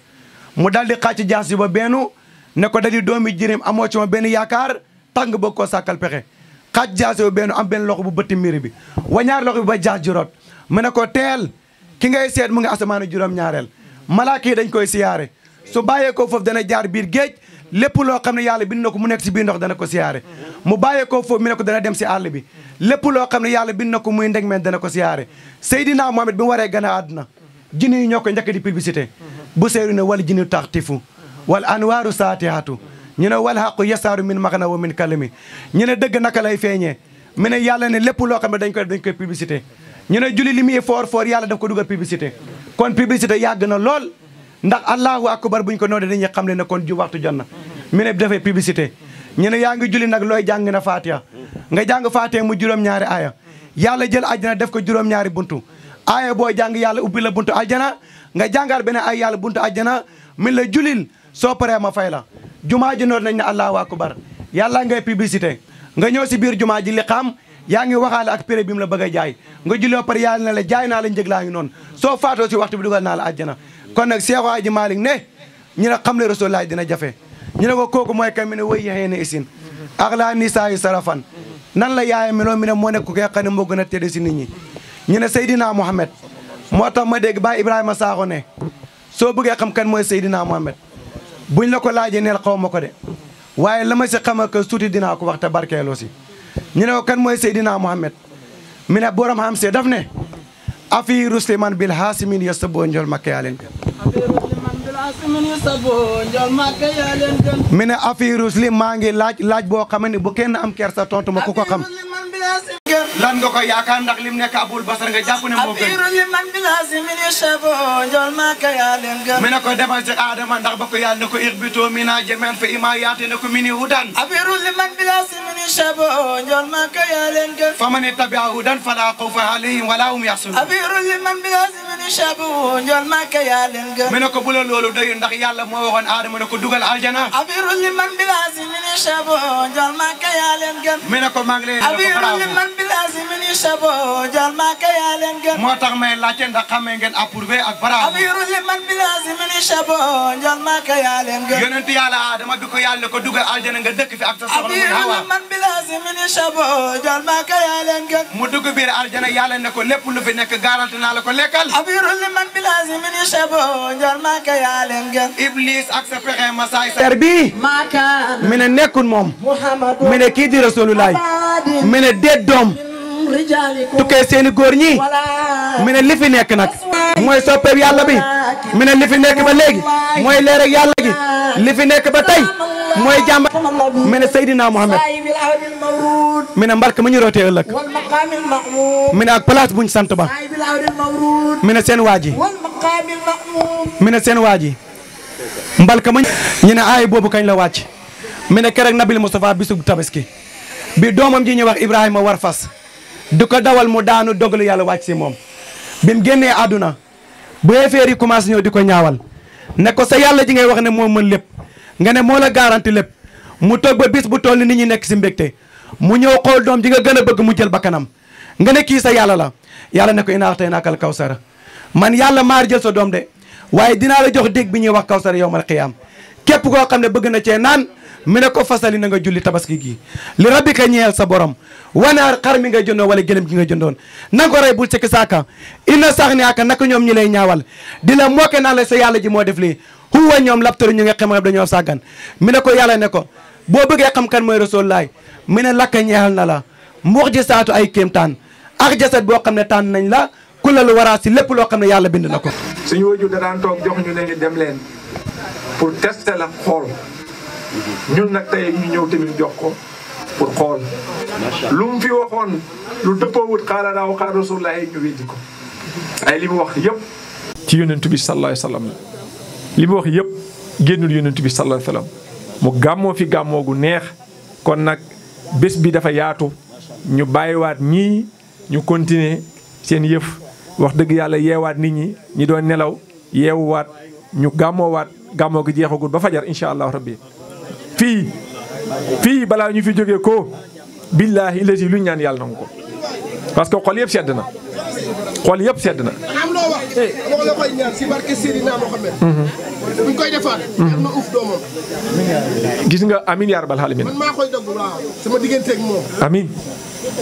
mu daal di xàcc jaas yi ba bennu ne ko da di doomi jirim amoo ci ma benn yaakaar tax nga bëgg koo sàkkal pexe xàcc jaas yi ba bennu am benn loxo bu bëtti mbiri bi wañaar loxo bi ba jaas ji rot mu ne ko teel ki ngay seet mu ngi asamaanu juróom-ñaareel malaaka yi dañ koy siyaare su bàyyee ko foofu dana jaar biir géej lépp loo xam ne yàlla bind na ko mu nekk si biir ndox dana ko siyaare mu bàyyee ko foofu mu ne ko dana dem si àll bi lépp loo xam ne yàlla bind na ko muy ndeg meen dana ko siyaare Seydina Mohamed bi mu waree gën a àdduna jinne yi ñoo ko njëkk di publicité bu seeru ne wal jinni taxtifu wal anwaaru saatihatu ñu ne wal haqu yasaaru min maxna wa min kalimi ñu ne dëgg naka lay feeñee mu ne yàlla ne lépp loo xam ne dañ koy publicité ñu ne julli li muy foor yàlla daf ko dugal publicité kon publicité yàgg na lool ndax allahu akbar buñ ko noonu dañuy xam le ne kon ju waxtu jot na mu ne dafay publicité ñu ne yaa ngi julli nag looy jàng na Fatiha nga jàng Fatiha mu juróom-ñaari aaya yàlla jël àjjana def ko juróom-ñaari buntu aaya boo jàng yàlla ubbi la buntu àjjana nga jàngaat beneen ay yàlla buntu àjjana min la julil soo paree ma fay la jumaa ji noonu nañ ne allahu akbar yàlla ngay publicité nga ñëw si biir jumaa ji li xam yaa ngi waxaale ak prix bi mu la bëgg a jaay nga julli pare yàlla na la jaay naa la njëg laa ngi noonu soo faatoo si waxtu bi dugal naa la àjjana kon nag Seex Aji Malick ne ñu ne xam le Rasulullah dina jafe ñu ne ko kooku mooy kam mi ne way yaxee ne isin ak laa nisaa yi sarafan nan la yaayam mi noonu mi ne moo nekk ku koy xam ne moo gën a tedd si nit ñi ñu ne Seydina Mohamed moo tax ma dégg Baay Ibrahima Sakho ne soo bëggee xam kan mooy Seydina Mohamed buñ la ko laajee neel xaw ma ko de waaye la ma si xamal que suuti dinaa ko wax te barkeeloo si ñu ne ko kan mooy Seydina Mohamed mi ne borom xam see daf ne afi rusliman bil hasimin yasabo njol makka yaa leen mi ne afi rusli maa ngi laaj boo xam ne bu kenn am kersa tontu ma ku ko xam lan nga ko yaakaar ndax lim nekk Abul Basar nga jàpp ne moo gën mi ne ko demal ci Adama ndax ba ko yàlla ne ko irbitoo mina jamii'an fa immaa ya'tiinakum minni hudan fa man ittaba'a hudan falaa khawfun alayhim wa laa hum yahzanuun mi ne ko bu la loolu doy ndax yàlla moo waxoon Adama ne ko dugal aljana mi ne ko maa ngi lay moo tax may laajte ndax xamee ngeen approuvé ak bravo yonent yàlla Adama bi ko yàlla ne ko dugal aljana nga dëkk fi ak sa soxna muy Hawa mu dugg biir aljana yàlla ne ko lépp lu fi nekk garanti naa la ko lekkal Iblis ak sa pexe masaay sa bi mi ne nekkul moom mi ne kii di Rasulullah mi ne déet doom tukkee seeni góor ñi mi ne li fi nekk nag mooy soppeeb yàlla bi mi ne li fi nekk ba léegi mooy leer ak yàlla gi li fi nekk ba tey mooy jàmm mi ne Seydina Mohamed mi ne mbark ma ñu rootee ëllëg mi ne ak place buñ sant ba mi ne seen waa ji mi ne seen waa ji mbalka ma ñu ne aay boobu kañ la wàcc mi ne keroog Nabil Moustapha bisub tabaski bi doomam ji ñuy wax Ibrahima war fas di ko dawal mu daanu dogalu yàlla wàcc si moom bi mu génnee àdduna bu yéeféer yi commencé ñëw di ko ñaawal ne ko sa yàlla ji ngay wax ne moo mën lépp nga ne moo la garanti lépp mu toog ba bis bu toll ni nit ñi nekk si mbégte mu ñëw xool doom ji nga gën a bëgg mu jël bakkanam nga ne kii sa yàlla la yàlla ne ko inaa a'taynaakal kawsara man yàlla maar jël sa doom de waaye dinaa la jox dégg bi ñuy wax kawsara yawmal qiyaam képp koo xam ne bëgg na cee naan mi ne ko fasali na nga julli tabaski gi li rabbika ñeel sa borom wanaar xar mi nga jëndoon wala gëlëm gi nga jëndoon na nga ko rey bul sikki saaka inna sax ne aka naka ñoom ñi lay ñaawal di la mooke naan la sa yàlla ji moo def lii huwa ñoom laptaru ñu nga xam dañoo sàggan mi ne ko yàlla ne ko boo bëggee xam kan mooy Rasulullah mi ne lakka ñeexal na la mbuux ji saatu ay kéemtaan ak jasad boo xam ne tànn nañ la ku la lu waraa si lépp loo xam ne yàlla bind na ko suñu waju da daan toog jox ñu ne dem leen pour tester la xool ñun nag tey ñu ñëw tamit jox ko pour xool lu mu fi waxoon lu dëppoowut xaala daaw xaar Rasulullah ñu weddi ko ay li mu wax yëpp ci yonentu bi sallallahu alayhi wasallam li mu wax yëpp génnul yonentu bi sallallahu alayhi wasallam mu gàmmoo fi gàmmoo gu neex kon nag bés bi dafa yaatu ñu bàyyiwaat ñii ñu continuer seen yëf wax dëgg yàlla yeewaat nit ñi doon nelaw yeewuwaat ñu gàmmoowaat gàmmoo gi jeexagul ba fajar incha allahu rabbi fii balaa ñu fi jógee ko billaahi lasi lu ñaan yàlla nangu ko parce que xol yëpp sedd na xol yëpp sedd na. am loo wax. moo la koy ñaan si barke Seydina Mohamed. buñ koy defaat. yal na uuf doomam. gis nga amin yaa rabbal alamin. man maa koy dogg waaw sama digganteeg moom. amin.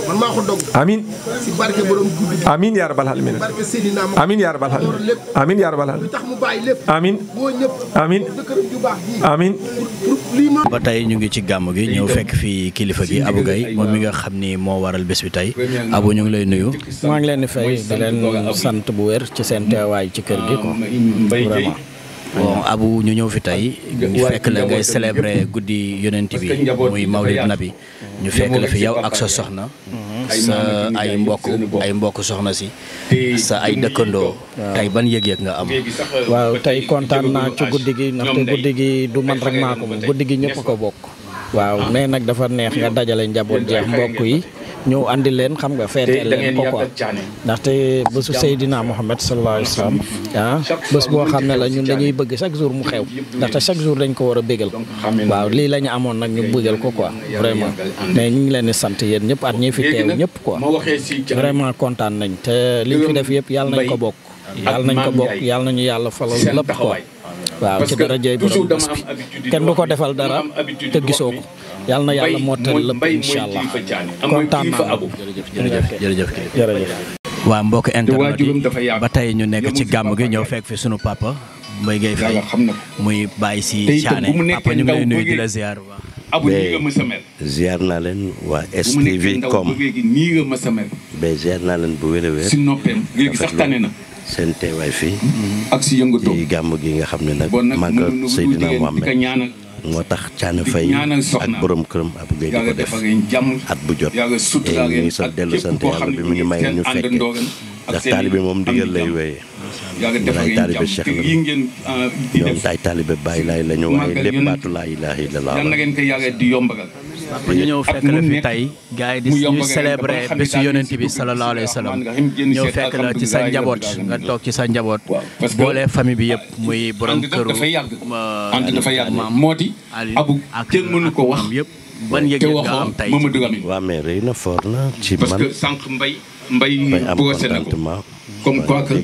man maa ko dogg. amin. si barke borom guddi gi. amin yaa rabbal alamin. barke Seydina Mohamed. amin yaa rabbal alamin. amin yaa rabbal alamin. lu tax mu bàyyi lépp. amin. boo ñëpp. amin. dëkkëram ju baax ji. amin. ba tey ñu ngi ci gàmm gi ñëw fekk fii kilifa gi Abou Gaye moom mi nga xam ni moo waral bés bi tey Abou ñu ngi lay nuyu. maa ngi leen di fay di leen sant bu wér ci seen teewaay ci kër gi quoi vraiment. bon Abou ñu ñëw fi tey ñu fekk la ngay célébrer guddi yonent bi muy Mawlid Nabi ñu fekk la fi yow ak sa soxna. sa ay mbokk soxna si. sa ay dëkkandoo. tey ban yëg-yëg nga am. waaw tey kontaan naa ci guddi gi ndaxte guddi gi du man rek maa ko moom guddi gi ñëpp ko bokk. waaw mais nag dafa neex nga dajale njaboot jeex mbokk yi ñëw andi leen xam nga feeteel leen ko quoi ndaxte bésu Seydina Mohamed sallallahu alayhi wa sallam bés boo xam ne la ñun dañuy bëgg chaque jour mu xew ndaxte chaque jour dañ ko war a bégal waaw lii la ñu amoon nag ñu bégal ko quoi vraiment mais ñu ngi leen di sant yéen ñëpp at ñi fi teew ñëpp quoi vraiment kontaan nañ te liñ fi def yëpp yàlla nañ ko bokk yàlla nañu yàlla falal lépp quoi waaw ci dara jëy borom bés bi kenn du ko defal dara te gisoo ko yàlla na yàlla mootal lépp incha allah kontaan naa jërëjëf. waa mbokk internet yi ba tey ñu nekk ci gàmm gi ñëw fekk fi sunu papa Mbaye Gueye Faye muy bàyyi si Thiané papa ñu ngi lay nuyu di la ziar bu baax. ziar naa leen waa STV.com ziar naa leen bu wér a wér seen teewaay fii ak si yëngatu ci gàmm gi nga xam ne nag màggal Seydina Mohamed moo tax Thiané Faye ak borom këram Abou Gaye di ko def at bu jot ñu ngi sa dellu sant yàlla bi mu ñu may ñu fekke ndax taalibe moom digal lay wéyee ñun ay taalibe Cheikh la ñoom ay taalibe Baay Laay lañu waaye lépp baatu laa ilaaha illallaah papa ñu ñëw fekk la fi tey gars yi di ñu célébrer bésu yonent bi sallallahu alayhi wa sallam ñëw fekk la ci sa njaboot nga toog ci sa njaboot boole famille bi yëpp muy borom këru moo di Abou kenn mënu ko wax yëpp ban yëg nga am tey waaw mais rëy na fort na ci man parce que sànq mbay am contentement comme quoi que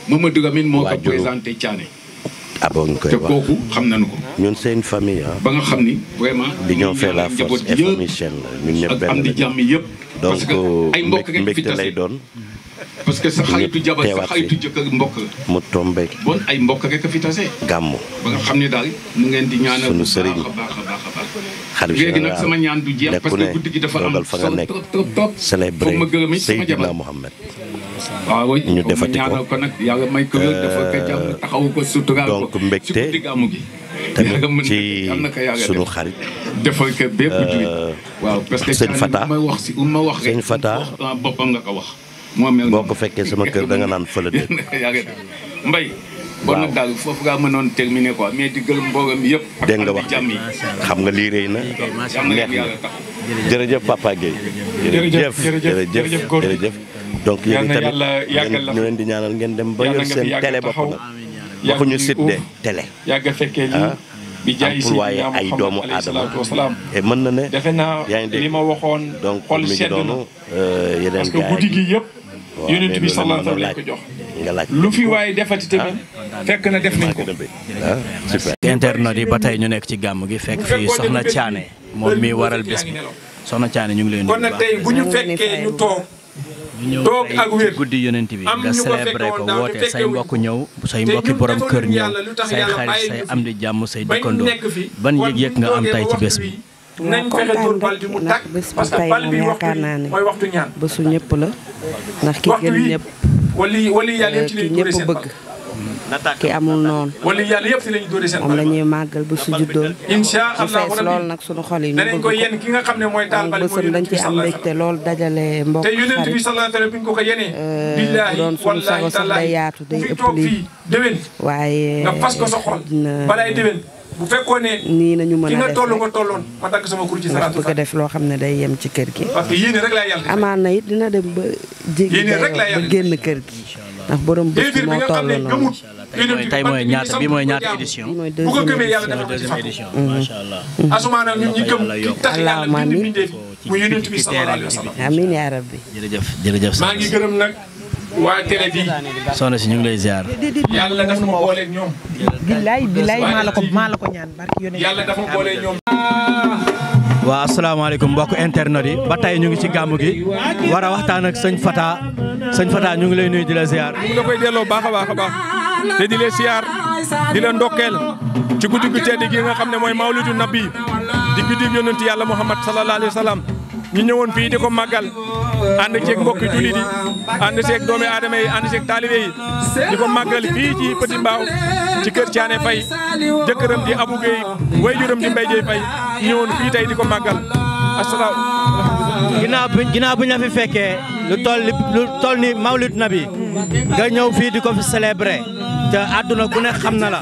Mamadou Lamine moo ko présenté Thiané Abou nga koy te wax kooku xam nañu ko. ñun c'est une famille ah. ba nga xam ni vraiment. l'union fait la force et famille chaîne la ñun ñëpp benn am di jàmm yëpp. donc ay mbokk rek fi mbégte lay tase doon. parce que sa xaritu jabar sa xaritu jëkkër mbokk la. mu tombé bon ay mbokk rek fi tase. gàmmu. ba nga xam ne daal nu ngeen di ñaanal. sunu sëriñ a baax. xarit léegi nag sama ñaan du jeex parce que guddi gi dafa am fa nga nekk trop. célébrer foog ma gërëm it sama Seydina jabar. Mohamed. waaw ñu defati ko ñaanal ko nag yàlla may ko dafa ko jàmm taxawu ko suturaal ko. donc mbégte ci guddi gàmmu gi. tamit ci sunu xarit. defal ko bépp jullit. waaw parce que sëñ Fata ma wax si ma wax rek. sëñ Fata boppam nga ko wax. moo mel boo ko fekkee sama kër da nga naan fële de. Mbay. bon nag daal foofu ngaa mënoon terminer quoi mais di gërëm mboolem yëpp. dégg nga wax xam nga lii rëy na neex na jërëjëf Papa Gueye. jërëjëf donc yéen tamit ñu leen di ñaanal ngeen dem ba yor seen télé bopp nag waxuñu site de télé. yàgg fekkee lii bi jaay si employé ay doomu aadama et mën na ne defe naa yaa ngi dégg li ma waxoon donc xol mi ngi sedd na doonu yeneen parce que gars guddi yi gi yëpp yonent bi sallallahu alayhi wa sallam lañ ko jox nga laaj lu fi waaye defati tamit fekk na def nañ ko super internet yi ba tey ñu nekk ci gàmm gi fekk fii soxna Thiané moom mi waral bés bi soxna Thiané ñu ngi leen kon nag tey bu ñu fekkee ñu toog toog ak wér guddi yonent bi am nga ñu ko célébré ko fekkoon daaw woote te say fekkewuñ mbokk ñëw say te mbokki ñun borom defoon kër nañu ñëw yàlla lu tax say yàlla xarit bàyyi say ñu fi. am di jàmm say bañ dëkkandoo nekk fi ban yëg-yëg nga am tey ci bés bi. nañ fexe dóor bal bi mu tàkk parce que bal bi waxtu mooy waxtu ñaan bésu ñëpp la ndax ki waxtu gën wi ñëpp wali yàlla yëpp ci ki lañ ko ñëpp seen bëgg ki amul noonu. wala yàlla yëpp si lañu dóore seen moom la ñuy màggal bu su juddoon. incha mu allah fees lool nag sunu xol yi ñu danañ bëgg ko yenn ki nga xam ne mooy taal bali mooy bësam dañ ci am mbégte lool dajale mbokk te yonent bi sallallahu alayhi wa sallam bi ñu ko ko yenee billaahi doon sunu sago sax day yaatu day ëpp lii déwén waaye nga fas ko sa xol balaay déwén bu fekkoon ne nii nañu mën a ki nga def toll nga tolloon ma dagg sama kur ci ndax bëgg a def loo xam ne day yem ci kër gi parce que yéene rek laa yàlla amaan na it dina dem ba jéggi ba génn kër gi ndax borom bés bi moo toll noonu tey mooy ñaata bi mooy ñaata édition. bu ko gëmee yàlla dafa deuxième édition. macha allah. asumaana ñun ñi gëm ki tax yàlla bind bindee mu yonent bi sallallahu alayhi wa sallam. amiin yaa rabbi. jërëjëf. maa ngi gërëm nag waa télé bi. soxna si ñu ngi lay ziar. yàlla dafa ma booleeg ñoom. billaay maa la ko ñaan barki yonent yàlla dafa ma booleeg ñoom. waaw asalaamaaleykum mbokk internet yi ba tey ñu ngi ci gàmmu gi war a waxtaan ak sëñ Fata ñu ngi lay nuyu di la ziar. ñu ngi la koy delloo baax a baax a baax te di leen siyaar di leen ndokkeel ci guddi gu tedd gi nga xam ne mooy mawlidu nabi di guddi yonent yàlla Muhammad sallallahu alayhi wa sallam ñu ñëwoon fii di ko màggal ànd ceeg mbokki jullit yi ànd ceeg doomi aadama yi ànd ceeg taalibe yi di ko màggal fii ci Petit Mbao ci kër Thiané Faye jëkkëram di Abou Gueye wayjuram di Mbaye Dieye Faye ñëwoon fii tey di ko màggal ginnaaw bu ñu la fi fekkee lu toll ni mawlid nabi nga ñëw fii di ko fi célébrer te àdduna ku ne xam na la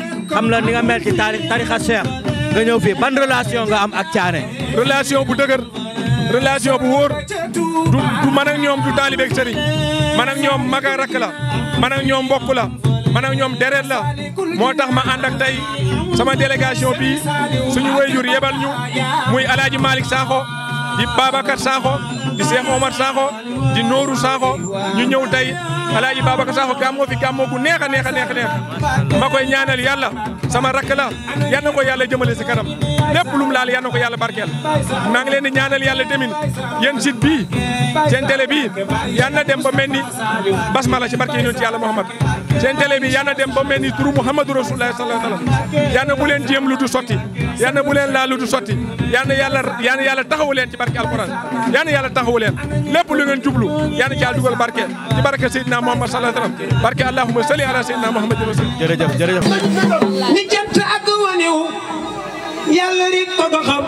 ni nga mel ci tarixa Cheikh nga ñëw fii ban relation nga am ak Thiané. relation bu dëgër relation bu wóor du man ak ñoom du taalibe ak sëriñ man ak ñoom mag ak rakk la man ak ñoom mbokk la man ak ñoom deret la moo tax ma ànd ak tey sama délégation bi suñu wayjur yebal ñu muy Alaaji Malick Sakho di Babacar Sakho di Cheikh Omar Sakho di Nooru Sakho ñu ñëw tey Alaaji Babacar Sakho gàmmoo fi gàmmoo gu neex a neex ma koy ñaanal yàlla sama rakk la yal na ko yàlla jëmale si kanam lépp lu mu laal yal na ko yàlla barkeel maa ngi leen di ñaanal yàlla demin yéen site bii seen télé bii yal na dem ba mel ni basmala ci barke yonent yàlla Muhammad seen télé bi yal na dem ba mel ni turu Muhammadu Rasulullah sallallahu alayhi wa sallam yal na bu leen jéem lu du sotti yal na bu leen laal lu du sotti yal na yàlla taxawu leen ci barke alquran yal na yàlla taxawu leen lépp lu ngeen jublu yal na ci yàlla dugal barke ci barke Seydina Muhammad sallallahu alayhi wa sallam barke allahumma salli ala Seydina Muhammad jërëjëf ni jant ak waniw yàlla rik ko ko xam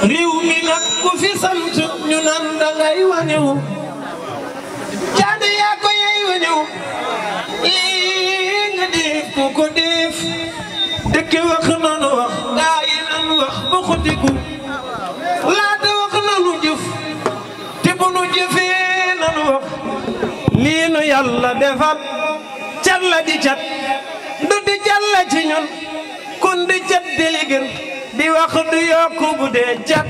réew mi nag ku fi sant ñu naan dangay waniw Thiané yaa ko yey waniw lii nga def ku ko def dëkk wax nanu wax gaa yi nan wax ba xotiku laata wax nanu jëf te bu nu jëfee nanu wax lii nu yàlla defal cat la di cat du di jàlla ci ñun kun di cat di li gën di wax du yokku bu dee cat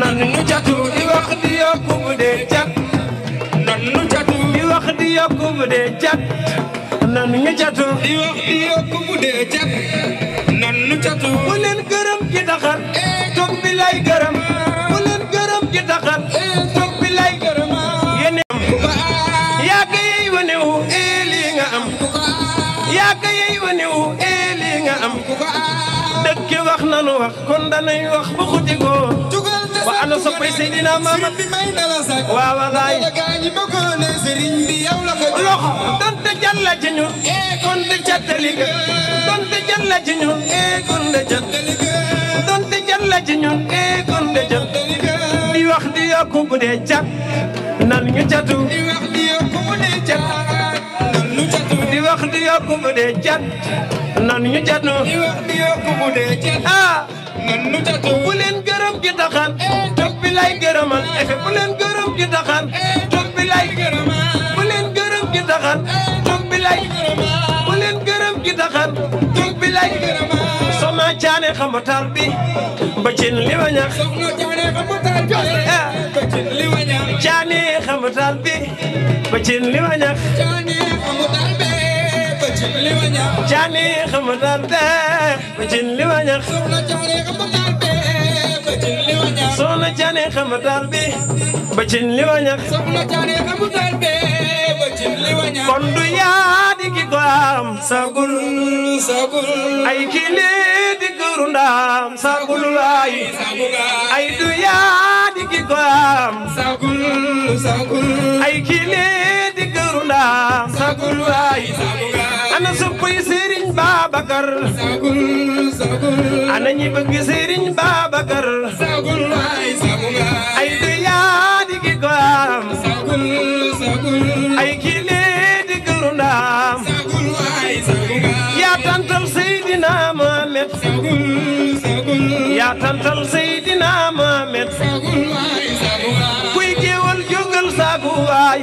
nan nu catu di wax di yokku bu dee cat nan nu catu di wax di yokku bu dee cat nan nu catu di wax di yokku bu dee cat nan nu catu bu leen gërëm ci taxar toog bi lay gërëm bu leen gërëm ci taxar toog bi lay gërëm yéen yaa ga yey wanewu lii nga am yaa ga yey wanewu lii nga am dëkk wax nanu wax kon dañuy wax bu xuti ko wa ana soppay Seydina Muhammad waaw wallaay loxo donte jàlla ci ñun kon de cattali ga donte jàlla ci ñun kon de cattali ga donte jàlla ci ñun kon de cattali ga di wax di yokku bu dee cat nan ñu catu di wax di yokku bu dee cat nan ñu catu di wax di yokku bu dee cat nan ñu catu di wax di yokku bu dee cat nan ñu catu bu leen gërëm gi taxan toog bi lay gërëmal efe bu leen gërëm gi taxan toog bi lay gërëmal bu leen gërëm gi taxan toog bi lay gërëmal bu leen gërëm gi taxan toog bi lay gërëmal soxna Thiané xambatar bi ba cin li wa ñax soxna Thiané xambatar bi ba cin li wa ñax Thiané xambatar bi ba cin li wa ñax Thiané xambatar bi ba cin li wa ñax Thiané xambatar bi ba cin li wa ñax soxna Thiané xambatar bi ba cin li wa ñax soxna Thiané xambatar bi ba cin li wa ñax soxna Thiané xambatar bi ba cin li wa ñax kon du yaa di ki ko am sagul ay kile di guru ndam sagul waay ay du yaa di ki ko am sagul ay kile di guru ndam sagul waay ana soppay Serigne Babacar ana ñi bëgg Serigne Babacar ay du yaa di gi ko am ay kile di gëru ndaam yaa tantal Seydina Mohamed yaa tantal Seydina Mohamed kuy géwal jógal saagu waay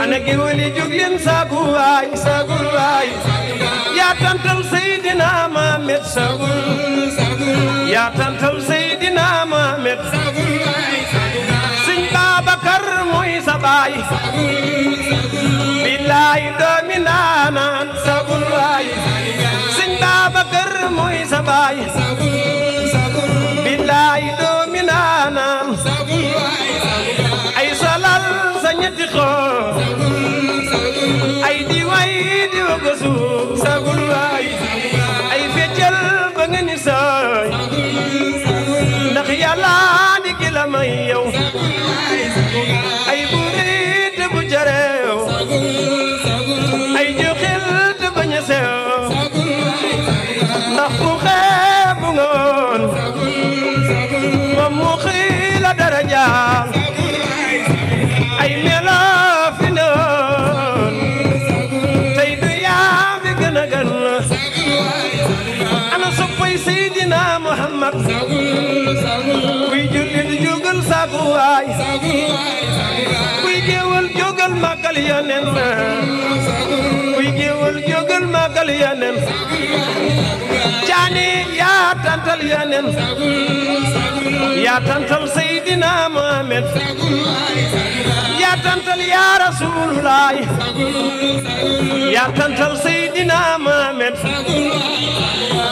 ana géwal yi jóg leen saagu waay yaa tantal Seydina Mohamed yaa tantal Seydina Mohamed Sëñ Babacar mooy sa baay billaay doomi naanaan sagul waay Sëñ Babacar mooy sa baay billaay doomi naanaan ay solal sa ñetti xoo ay di way di waga suuf sagul waay ay feccal ba nga ni saay ndax yàlla di ki la may yow ay burit bu jareew ay joxil te bañ a sew ndax ku xeebu nga woon moom mu xii la daraja ay melo fi noon tey du yaa fi gën a gën ana soppay Seydina Muhammad kuy jullit jógal saagu waay kuy géwal jógal màggal Yonent kuy géwal jógal màggal Yonent caani yaa tantal Yonent yaa tantal Seydina Muhammad yaa tantal yaa Rasulullah yaa tantal Seydina Muhammad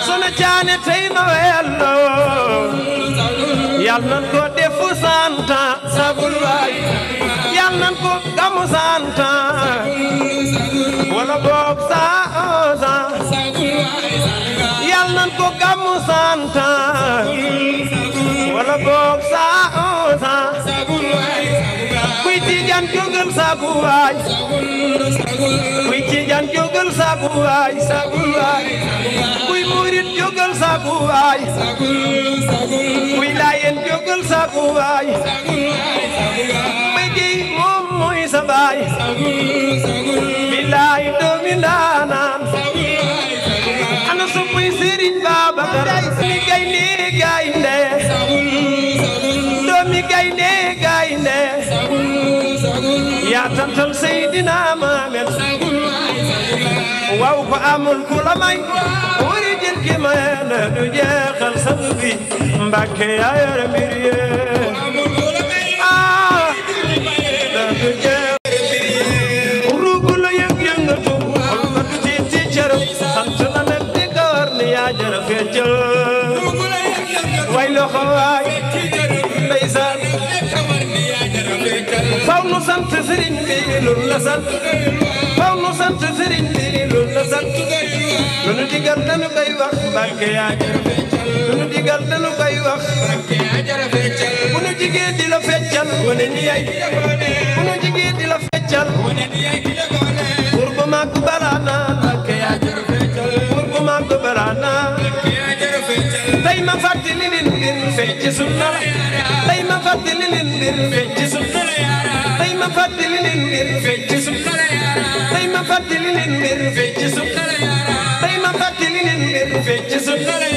sona caane tey ma weyallo yal nan ko defu santa sagul waay yal nan ko gamu santa wala boog sa yal nan ko gamu santa wala boog sa kuy Tijaan jógal sagu waay kuy Tijaan jógal sagu waay kuy murit jógal sagu waay kuy Laayeen jógal sagu waay bëggi moom mooy sa baay billaay doomi ndaanaan ana soppay Serigne Babacar mi gaynde gaynde doomi gaynde gaynde yaa tantal Seydina Mohamed waaw ko amul ku la may wari jël ki may na du jeexal sang bi Mbàkke yaa yore mbir yee du jeex ruugu la yëngatu xol ba du tiiti cërëm sant la nag di gawar ni yaa jara feccal way loxo waay ndeysaan faw nu sant sëriñ bi loolu la sant faw nu sant sëriñ bi loolu la sant lu nu digal dañu koy wax Mbàkke yaa jara feccal lu nu digal dañu koy wax Mbàkke yaa jara feccal bu nu jigéen di la feccal wane ni yaay bu nu jigéen di la feccal wane ni yaay pour bu màgg balaana Mbàkke yaa jara feccal pour bu màgg balaana Mbàkke yaa jara feccal tey ma fàttali leen mbir fecc sunna la tey ma fàttali leen mbir fecc sunna la tey ma fàttali leen mbir fecc sunna la tey ma fàttali leen mbir fecc sunna la tey ma fàttali leen mbir fecc sunna la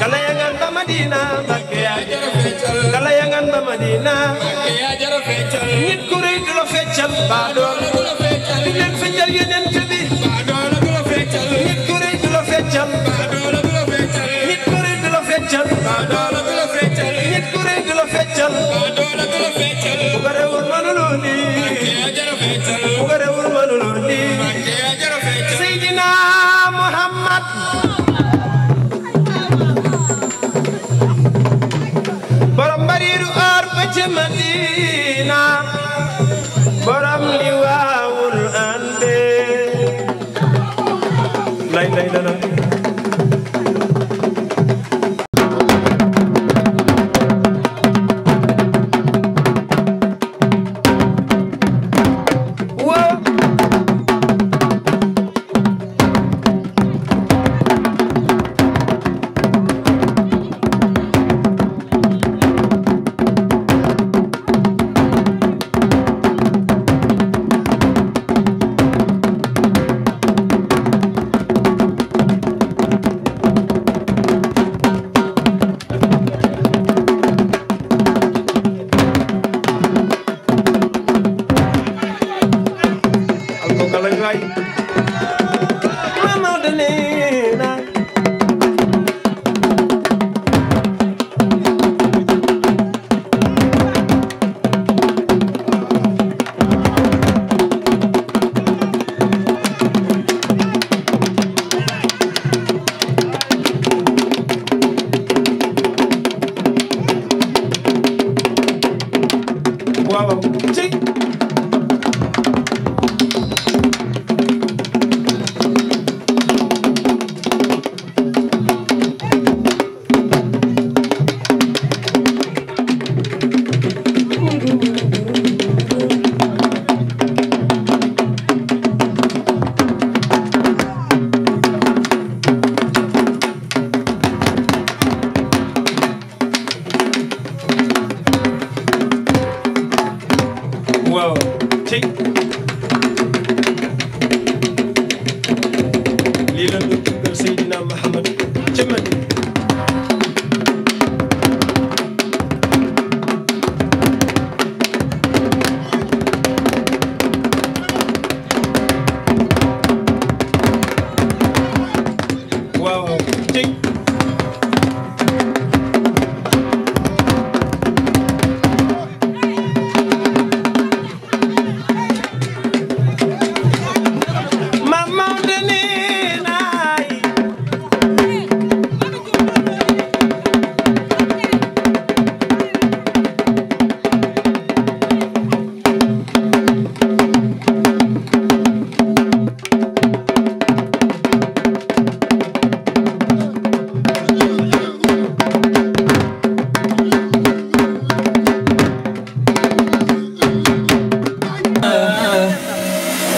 kala yangan ba Madina Mbàkke yaa jara feccal kala yangan ba Madina Mbàkke yaa jara feccal nit ku rëy du la feccal ba doon du la feccal di leen feccal Yonent bi ba doon du la feccal nit ku rëy du la feccal ba doon du la feccal nit ku rëy du la feccal ba doon du la feccal nit ku rëy du la feccal ba doon du la feccal bu ko rewul mënuloo lii Mbàkke yaa jara feccal bu ko rewul mënuloo lii Mbàkke yaa jara feccal Seydina Muhammad borom bariiru or ba ca Madina borom li waawul ande lay la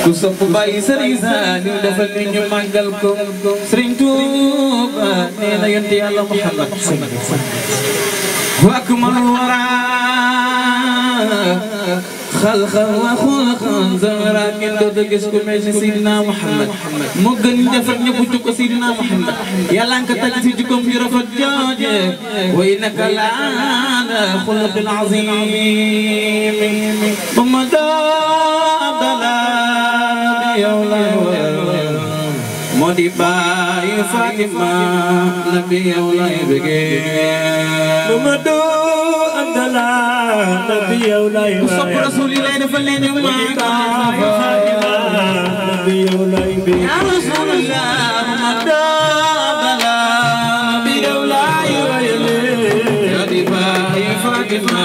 ku sopp Baay Sëriñ Saaliw defal ni ñu màggal ko Sëriñ Tuuba nee na yonent Yàlla Muhammad wa akmalul waraa xalqan wa xulqan zamra kenn dootu gis ku mel ni Seydina Muhammad moo gën defar ñëpp jukko Seydina Muhammad Yàlla nga tagg ci jukkoom ju rafet jooje wa innaka la'ala xuluqin aziim moo di baayu Fatima nabi yow lay bëggee Mamadou Abdallah nabi yow lay bëggee sopp Rasulillah dafa leen maaka Fatima nabi yow lay bëggee ya Rasulullah Mamadou Abdallah nabi yow lay bëggee moo di baayu Fatima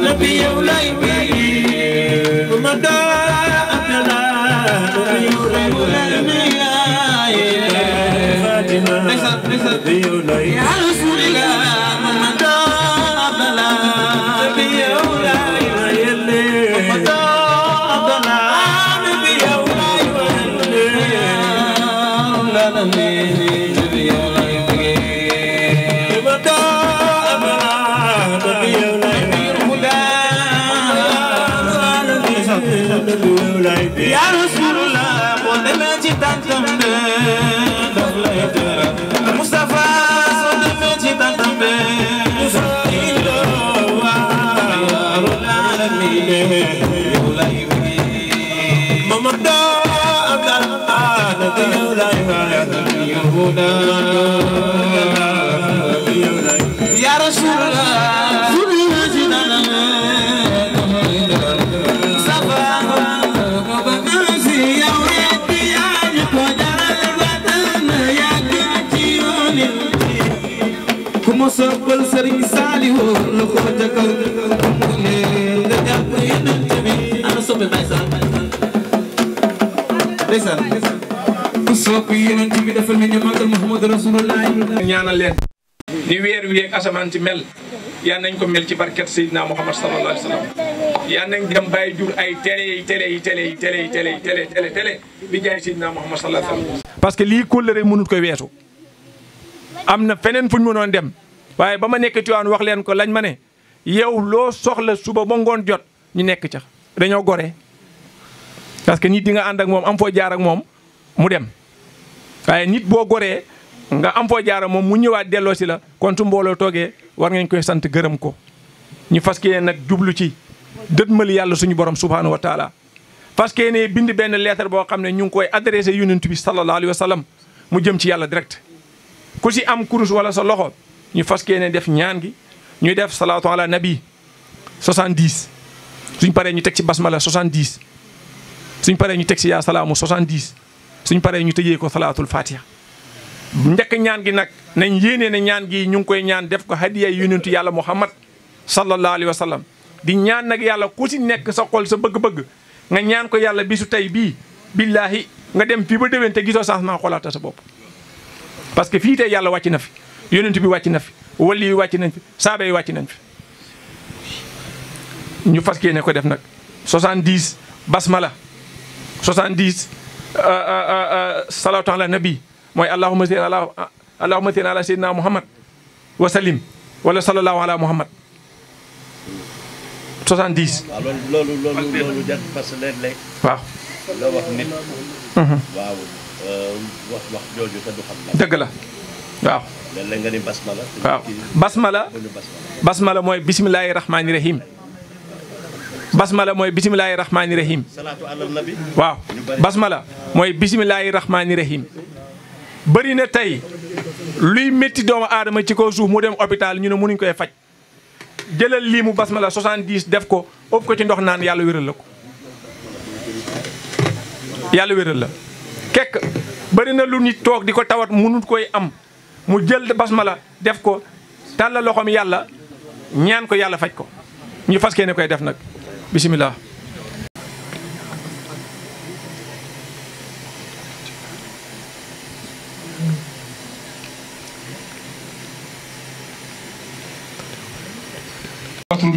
nabi yow lay bëggee Mamadou يا رسول الله محمد عبد الله نبي أولاي ويلي محمد عبد الله نبي أولاي ويلي أولا نبي أولاي محمد عبد الله نبي أولاي ويلي يا رسول الله قلنا جدا يا رسول الله kuma soppal Sëriñ Saaliw lu ko jëkkal ne nga jàpp yeneen bi ana soppe Baay Saal ndeysaan ku sopp yeneen bi defal ni ñu màggal Muhammadu Rasulullah ñaanal leen ni weer wi ak asamaan ci mel yal nañ ko mel ci barket Seydina Muhammad sallallahu alayhi wa sallam yal nañ dem bàyyi jur ay télé bi jaay Seydina Muhammad sallallahu alayhi wa sallam parce que lii kóllëre mënut koy weesu am na feneen fu ñu mënoon dem waaye ba ma nekk Tiwaawan wax leen ko lañ ma ne yow loo soxla suba ba ngoon jot ñu nekk ca dañoo gore parce que nit di nga ànd ak moom am foo jaar ak moom mu dem waaye nit boo goree nga am foo jaar ak moom mu ñëwaat delloo si la kon su mbooloo toogee war ngeen koy sant gërëm ko ñu fas yéene nag jublu ci dëdmal yàlla suñu borom subhaanahu wa taala parce que ne bind benn lettre boo xam ne ñu ngi koy adressé yonent bi sallallahu alayhi wa sallam mu jëm ci yàlla direct ku si am kurus wala sa loxo ñu fas ne def ñaan gi ñuy def salaatu ala nabi 70 suñ paree ñu teg ci basmala 70 suñ paree ñu teg ci yaa salaamu 70 suñ paree ñu tëjee ko salaatul fatiha njëkk ñaan gi nag nañ yéenee ne ñaan gi ñu ngi koy ñaan def ko hadiya yonentu yàlla muhammad sallallahu alayhi wa sallam di ñaan nag yàlla ku si nekk sa xol sa bëgg-bëgg nga ñaan ko yàlla bisu tey bii billaahi nga dem fii ba déwén te gisoo changement xoolaata sa bopp parce que fii tey yàlla wàcc na fi yonent bi wàcc na fi wali yi wàcc nañ fi saaba yi wàcc nañ fi ñu fas yéene ko def nag 70 basmala 70 salaatu ala nabi mooy allahumma salli ala sayyidina muhammad wa sallim wala sallallahu ala muhammad 70. waaw loolu jar parce que léeg-léeg. waaw. la wax nit. waaw wax jooju te du xam la. dëgg la waaw. léeg-léeg nga ni basmala. waaw basmala mooy bisimilahi rahmaani rahim. basmala mooy bisimilahi rahmaani rahim. salaatu ala nabi. waaw basmala mooy bisimilahi rahmaani rahim. bëri na tey luy métti doomu aadama ci kaw suuf mu dem hôpital ñu ne mënuñ koy faj. jëlal lii mu basmala 70 def ko ëpp ko ci ndox naan yàlla wéral la ko yàlla wéral la kekk bëri na lu nit toog di ko tawat mënut koy am mu jël basmala def ko tàllal loxoom yàlla ñaan ko yàlla faj ko ñu fas ne koy def nag bisimilah.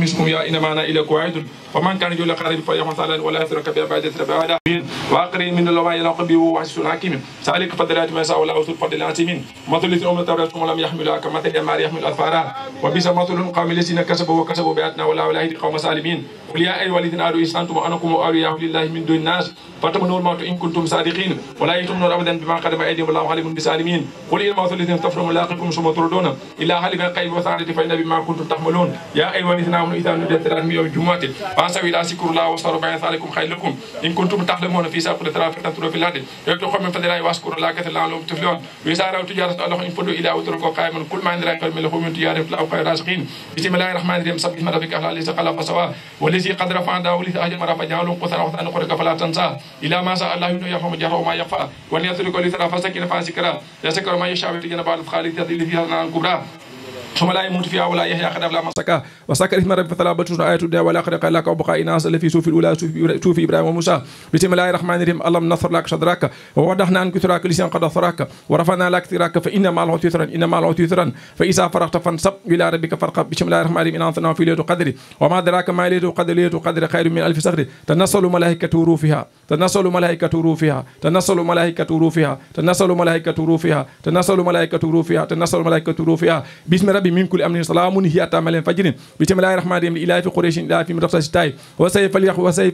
مسكم يا إنما أنا إليك واحد ومن كان يقول قريب فليحمد الله ولا يترك بعبادة ربه وأقرئ من الله يلاق به وحسن الحكيم سألك فضلات ما سأل الله الفضل العظيم مثل الذين أمة تبرأتكم ولم يحملها كمثل الحمار يحمل أسفارها وبئس مثل القوم الذين كسبوا بآياتنا ولا يهدي القوم الظالمين قل يا أيها الذين آمنوا إن أنتم وأنكم أولياء لله من دون الناس فتمنوا الموت إن كنتم صادقين ولا يتمنون أبدا بما قدم أيديهم والله عليم بالظالمين قل إن الموت الذين تفرون ملاقكم ثم تردون إلى عالم الغيب والشهادة فإن بما كنتم تعملون يا أيها الذين آمنوا إذا نودي من يوم الجمعة فاسعوا إلى ذكر الله واصبروا بين ذلكم خير لكم إن كنتم تعلمون في سابق التراب فتنظروا في الأرض يبتغوا من فضل الله واشكروا الله كثيرا لعلكم تفلحون وإذا رأوا تجارة الله انفضوا إلى وتركوا قائما كل ما عند الله من لهم من تجارة الله خير رازقين بسم الله الرحمن الرحيم سبح اسم ربك الأعلى الذي خلق فسوى والذي قدر فهدى والذي أهجر مرة فجعله قصرا وقتا نخرج فلا تنسى إلى ما شاء الله إنه يفهم جهره وما يخفى وأن يترك لترى فسكن فاسكرا يسكر ما يشاء في جنب الخالد الذي فيها نار كبرى ثم لا يموت فيها ولا يحيى قد لا مسكا وسكر اسم ربك فلا بتشن آية الدنيا ولا خلق لك وبقاء الناس اللي في سوف الأولى سوف إبراهيم وموسى بسم الله الرحمن الرحيم اللهم نصر لك صدرك ووضحنا عنك ثراك لسان قد أثرك ورفعنا لك ثراك فإن مع العسر يسرا إن مع العسر يسرا فإذا فرغت فانصب إلى ربك فارغب بسم الله الرحمن الرحيم إن أنزلناه في ليلة القدر وما أدراك ما ليلة القدر ليلة القدر خير من ألف شهر تنزل ملائكة روحها تنزل ملائكة روحها تنزل ملائكة روحها تنزل ملائكة روحها تنزل ملائكة روحها تنزل ملائكة روحها بسم ربي من كل أمر سلام هي تعمل فجر بسم الله الرحمن الرحيم إلى في قريش إلى في مدرسة الشتاء وسيف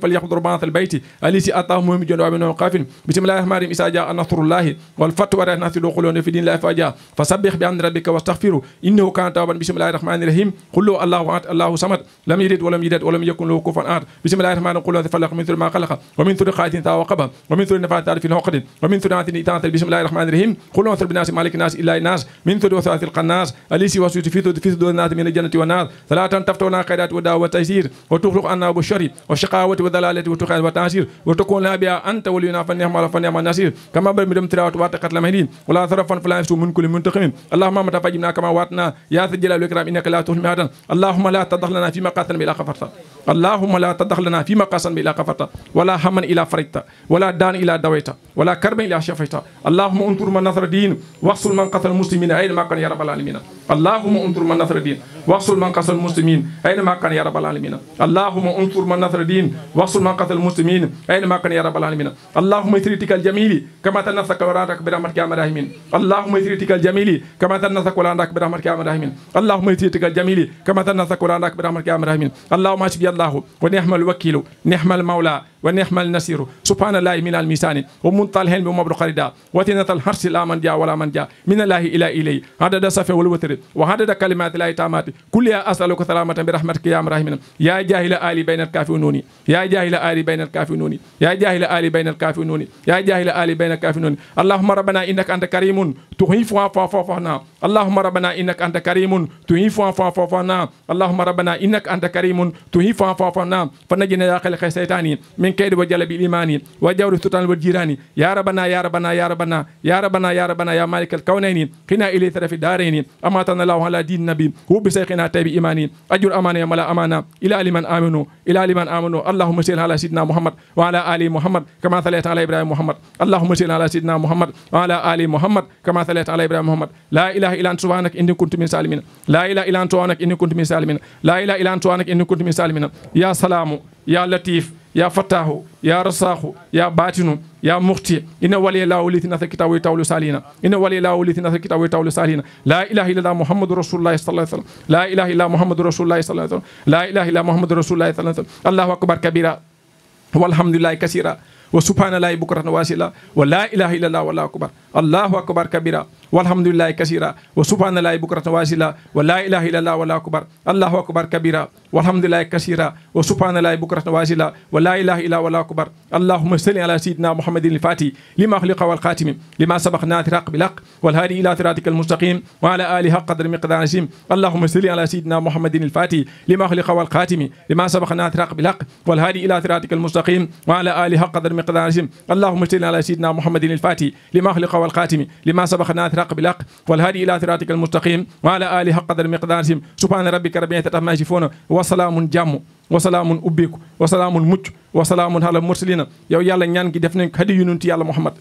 فليحضر بانث البيت الذي أتاهم من جند ومن قافل بسم الله الرحمن الرحيم إذا جاء نصر الله والفتح ورأى الناس يدخلون في دين الله فجاء فسبح بحمد ربك واستغفره إنه كان توابا بسم الله الرحمن الرحيم قل الله أحد الله صمد لم يلد ولم يولد ولم يكن له كفوا أحد بسم الله الرحمن الرحيم قل فلق من ثر ما خلق ومن ثر خاتم ثاوقبه ومن ثر نفاثات في العقد ومن ثر ناتن إتانة بسم الله الرحمن الرحيم قل انصر بالناس مالك الناس إلا الناس من ثر وثلاث القناص الذي وسوس في صدور الناس من الجنة والنار فلا تفتحنا خيرات ودعوة والتيسير وتخلق عنا بالشر والشقاوة والضلالة والتخاذ والتعسير وتكون لنا بها أنت ولينا فنعم النصير كما برمدم تلاوة واتقت لمهدين ولا ثرفا فلا يسوء من كل منتقم اللهم متى فجبنا كما واتنا يا ذا الجلال والإكرام إنك لا تخلف الميعاد اللهم لا تدخ لنا فيما قاتلنا بلا غفرت اللهم لا تدخ لنا فيما قاسم بلا غفرت ولا هما إلى فريت ولا دان إلى دويت ولا كرب إلى شفيت اللهم انصر من نصر الدين واغسل من قتل المسلمين أينما كان يا رب العالمين اللهم انصر من نصر الدين واغسل من قتل المسلمين أينما كان يا رب العالمين اللهم انصر من نصر الدين واغسل من قتل المسلمين أينما كان يا رب العالمين اللهم اثرتك الجميل كما تنسك ورانك برحمتك يا الراحمين اللهم اثرتك الجميل كما تنسك ورانك برحمتك يا الراحمين اللهم اثرتك الجميل كما تنسك ورانك برحمتك يا الراحمين اللهم حسبي الله ونعم الوكيل نعم المولى ونعم النصير سبحان الله من الميزان ومنتهى العلم ومبلغ الرداء وتنة الحرس لا من جاء ولا من جاء من الله إلى إليه عدد الصفا والوتر وعدد كلمات الله تامات كل يا أسألك سلامة برحمتك يا أرحم يا جاهل آلي بين الكاف والنون يا جاهل آلي بين الكاف والنون يا جاهل آلي بين الكاف والنون يا جاهل آلي بين الكاف والنون اللهم ربنا إنك أنت كريم تحيف وفافنا اللهم ربنا إنك أنت كريم تحيف وفافنا اللهم ربنا إنك أنت كريم تحيف وفافنا فنجنا يا خلق الشيطان من كيد وجلب الإيمان وجور السلطان والجيران يا ربنا يا ربنا يا ربنا يا ربنا يا ربنا يا مالك الكونين قنا إلى طرف الدارين أماتنا الله على دين النبي وبسيقنا تيب إيماني أجر أمانة ملا أمانة إلى لمن آمنوا إلى لمن آمنوا اللهم صل على سيدنا محمد وعلى آل محمد كما صليت على إبراهيم محمد اللهم صل على سيدنا محمد وعلى آل محمد كما صليت على إبراهيم محمد لا إله إلا أنت سبحانك إني كنت من الظالمين لا إله إلا أنت سبحانك إني كنت من الظالمين لا إله إلا أنت سبحانك إني كنت من الظالمين يا سلام يا لطيف يا فتاه يا رزاق يا باطن يا مختي إن ولي الله ولي نثر كتاب ويتولى سالينا إن ولي الله ولي نثر كتاب ويتولى سالينا لا إله إلا الله محمد رسول الله صلى الله عليه وسلم لا إله إلا محمد رسول الله صلى الله عليه وسلم لا إله إلا محمد رسول الله صلى الله عليه وسلم الله أكبر كبيرا والحمد لله كثيرا وسبحان الله بكرة واسلا ولا إله إلا الله والله أكبر الله أكبر كبيرا والحمد لله كثيرا وسبحان الله بكرة واسلا ولا إله إلا الله والله أكبر الله أكبر كبيرا والحمد لله كثيرا وسبحان الله بكرة واسلا ولا إله إلا الله أكبر اللهم صل على سيدنا محمد الفاتح لما خلق والخاتم لما سبق ناطق بالحق والهادي إلى صراطك المستقيم وعلى آله قدر مقدار عظيم اللهم صل على سيدنا محمد الفاتح لما خلق والخاتم لما سبق ناطق بالحق والهادي إلى صراطك المستقيم وعلى آله قدر مقدار عظيم اللهم صل على سيدنا محمد الفاتح لما خلق والخاتم لما سبق ناطق بالحق والهادي إلى صراطك المستقيم وعلى آله قدر مقدار عظيم سبحان ربك رب العزة عما يصفون وسلام جام وسلام أبيك وسلام mucc وسلام على المرسلين yow yàlla ñaan gi def nañ ko hadi yonent yàlla Muhammad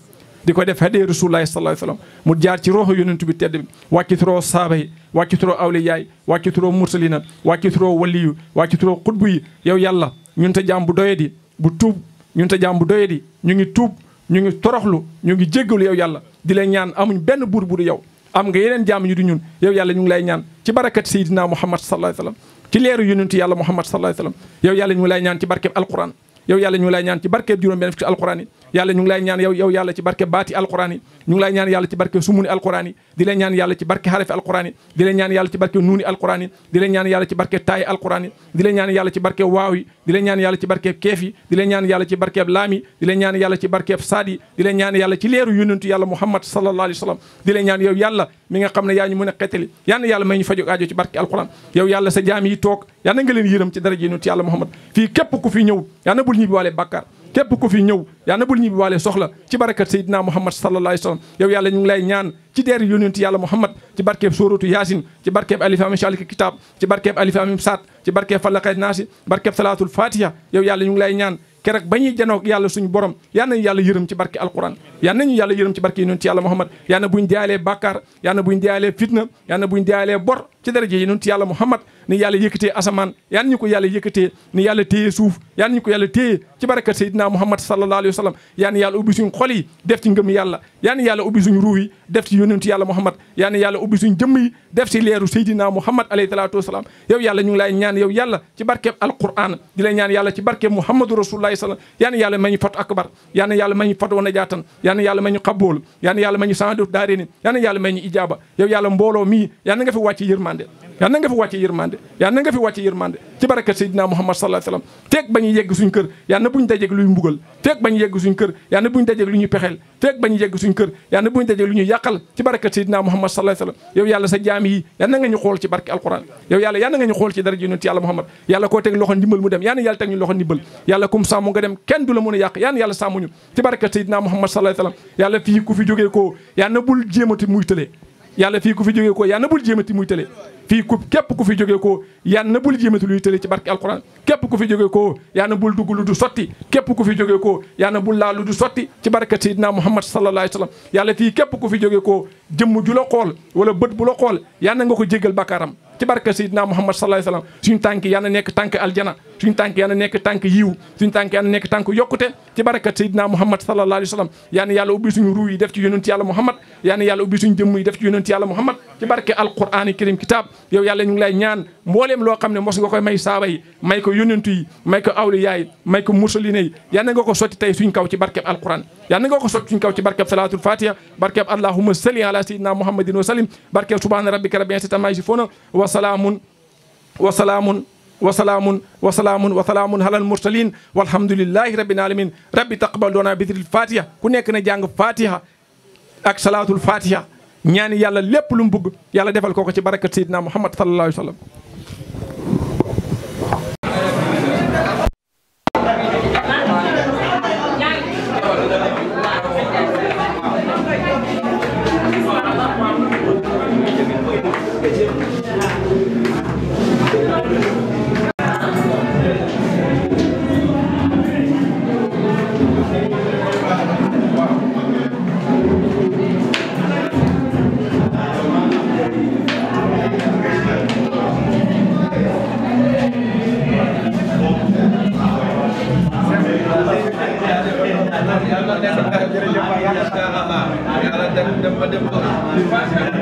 di ko def hadi Rasulullah sallallahu alayhi wasallam mu jaar ci roxo yonent bi tedd bi wàcc turoo saaba yi wàcc turoo awliyaay wàcc turoo mursalina wàcc turoo waliyu wàcc turoo xutbu yi yow yàlla ñun ta jaam bu doyadi bu tuub ñun ta jaam bu doyadi ñu ngi tuub ñu ngi toroxlu ñu ngi jéggalu yow yàlla di lay ñaan amuñ benn buur bu du yow am nga yeneen jaam ñu du ñun yow yàlla ñu ngi lay ñaan ci barakat Seydina Muhammad sallallahu alayhi wasallam ci leeru yonent yàlla Muhammad sallallahu alayhi wasallam yow yàlla ñu ngi lay ñaan ci barkeb alquran yow yàlla ñu ngi lay ñaan ci barkeb juróom benn fukki alquran yi yàlla ñu ngi lay ñaan yow yàlla ci barke baati alquran yi ñu ngi lay ñaan yàlla ci barke sumuni alquran yi di lay ñaan yàlla ci barke xarafi alquran yi di lay ñaan yàlla ci barke nuuni alquran yi di lay ñaan yàlla ci barke taayi alquran yi di lay ñaan yàlla ci barke waaw yi di lay ñaan yàlla ci barke keef yi di lay ñaan yàlla ci barke laam yi di lay ñaan yàlla ci barke saad yi di lay ñaan yàlla ci leeru yonentu yàlla Muhammad sallallahu alayhi wasallam di lay ñaan yow yàlla mi nga xam ne yaa ñu mën a xettali yal na yàlla may ñu faju aajo ci barke alquran yow yàlla sa jaam yi toog yal na nga leen yërëm ci daraja yonentu yàlla Muhammad fii képp ku fi ñëw yal na bul ñibbi waale bàkkaar képp ku fi ñëw yal na bul ñibbi waale soxla ci barakat Seydina Muhammad sallallahu alayhi wasallam yow yàlla ñu ngi lay ñaan ci deer yonent yàlla Muhammad ci barkeeb sóoratu yaasin ci barkeeb alif lam mim kitab ci barkeeb alif lam mim saat ci barkeeb falaqat naasi barkeeb salaatul fatiha yow yàlla ñu ngi lay ñaan keroog ba ñuy janoog yàlla suñu borom yal nañu yàlla yërëm ci barke alquran yal nañu yàlla yërëm ci barke yonent yàlla Muhammad yal na buñ diyaalee bàkkaar yal na buñ diyaalee fitna yal na buñ diyaalee bor ci daraja yonent yàlla Muhammad ni yàlla yëkkatee asamaan yal ñu ko yàlla yëkkatee ni yàlla téye suuf yal ñu ko yàlla téye ci barakat Seydina Muhammad sallallahu alayhi wa sallam yal na yàlla ubbi suñ xol yi def ci ngëm yàlla yal na yàlla ubbi suñ ruux yi def ci yonent yàlla Muhammad yal na yàlla ubbi suñ jëmm yi def ci leeru Seydina Muhammad alayhi salaatu wasalaam yow yàlla ñu ngi lay ñaan yow yàlla ci barkeeb alquran di lay ñaan yàlla ci barkeeb Muhammadu rasulullah sallallahu yal na yàlla may ñu fat akbar yal na yàlla may ñu fat wana jaatan yal na yàlla may ñu xabbool yal na yàlla may ñu sandu daareeni yal na yàlla may ñu ijaaba yow yàlla mbooloo mii yal na nga fi wàcce yërmande yal na nga fi wàcce yërmande yal na nga fi wàcce yërmande ci barakat Seydina Muhammad sallallahu alayhi wasallam feek ba ñu yegg suñ kër yal na buñ dajeeg luy mbugal feek ba ñu yegg suñ kër yal na buñ dajeeg lu ñuy pexeel feek ba ñu yegg suñ kër yal na buñ dajeeg lu ñuy yàqal ci barakat Seydina Muhammad sallallahu alayhi wasallam yow yàlla sa jaam yi yal na nga ñu xool ci barke alquran yow yàlla yal na nga ñu xool ci daraja yonent yàlla Muhammad yàlla koo teg loxo ndimbal mu dem yal na yàlla teg ñu loxo ndimbal yàlla kum sàmm nga dem kenn du la mën a yàq yal na yàlla sàmmuñu ci barakat Seydina Muhammad sallallahu alayhi wasallam yàlla fii ku fi jógee koo yal na bul jéemati muy tëlee yàlla fii ku fi jógee koo yal na bul jéemati muy tëlee fii ku képp ku fi jógee koo yal na bul jéemati luy tëlee ci barke alquran képp ku fi jógee koo yal na bul dugg lu du sotti képp ku fi jógee koo yal na bul laal lu du sotti ci barakat Seydina Muhammad sallallahu alayhi wasallam yàlla fii képp ku fi jógee koo jëmm ju la xool wala bët bu la xool yal na nga ko jéggal bakkaaram ci barke Seydina Muhammad sallallahu alayhi wasallam suñu tànk yal na nekk tànk aljana suñu tànk yal na nekk tànk yiw suñu tànk yal na nekk tànk yokkute ci barke Seydina Muhammad sallallahu alayhi wasallam yal na yàlla ubbi suñu ruu yi def ci yonent yàlla Muhammad yal na yàlla ubbi suñu jëmm yi def ci yonent yàlla Muhammad ci barke alqur'ani karim kitab yow yàlla ñu ngi lay ñaan mbooleem loo xam ne mos nga koy may saaba yi may ko yonentu yi may ko awliya yi may ko mursalina yi yal na nga ko sotti tey suñ kaw ci barkeb alquran yal na nga ko sotti suñ kaw ci barkeb salatul fatiha barkeb allahumma salli ala sayyidina muhammadin wa sallim barkeb subhana rabbika rabbil izzati amma yasifun wa salaamun alal mursalin walhamdulillahi rabbil alamin rabbi taqabbal doona bitril fatiha ku nekk na jàng fatiha ak salatul fatiha ñaani yàlla lépp lu mu bëgg yàlla defal ko ci barakat sayyidina muhammad sallallahu alayhi wa sallam Yàlla dem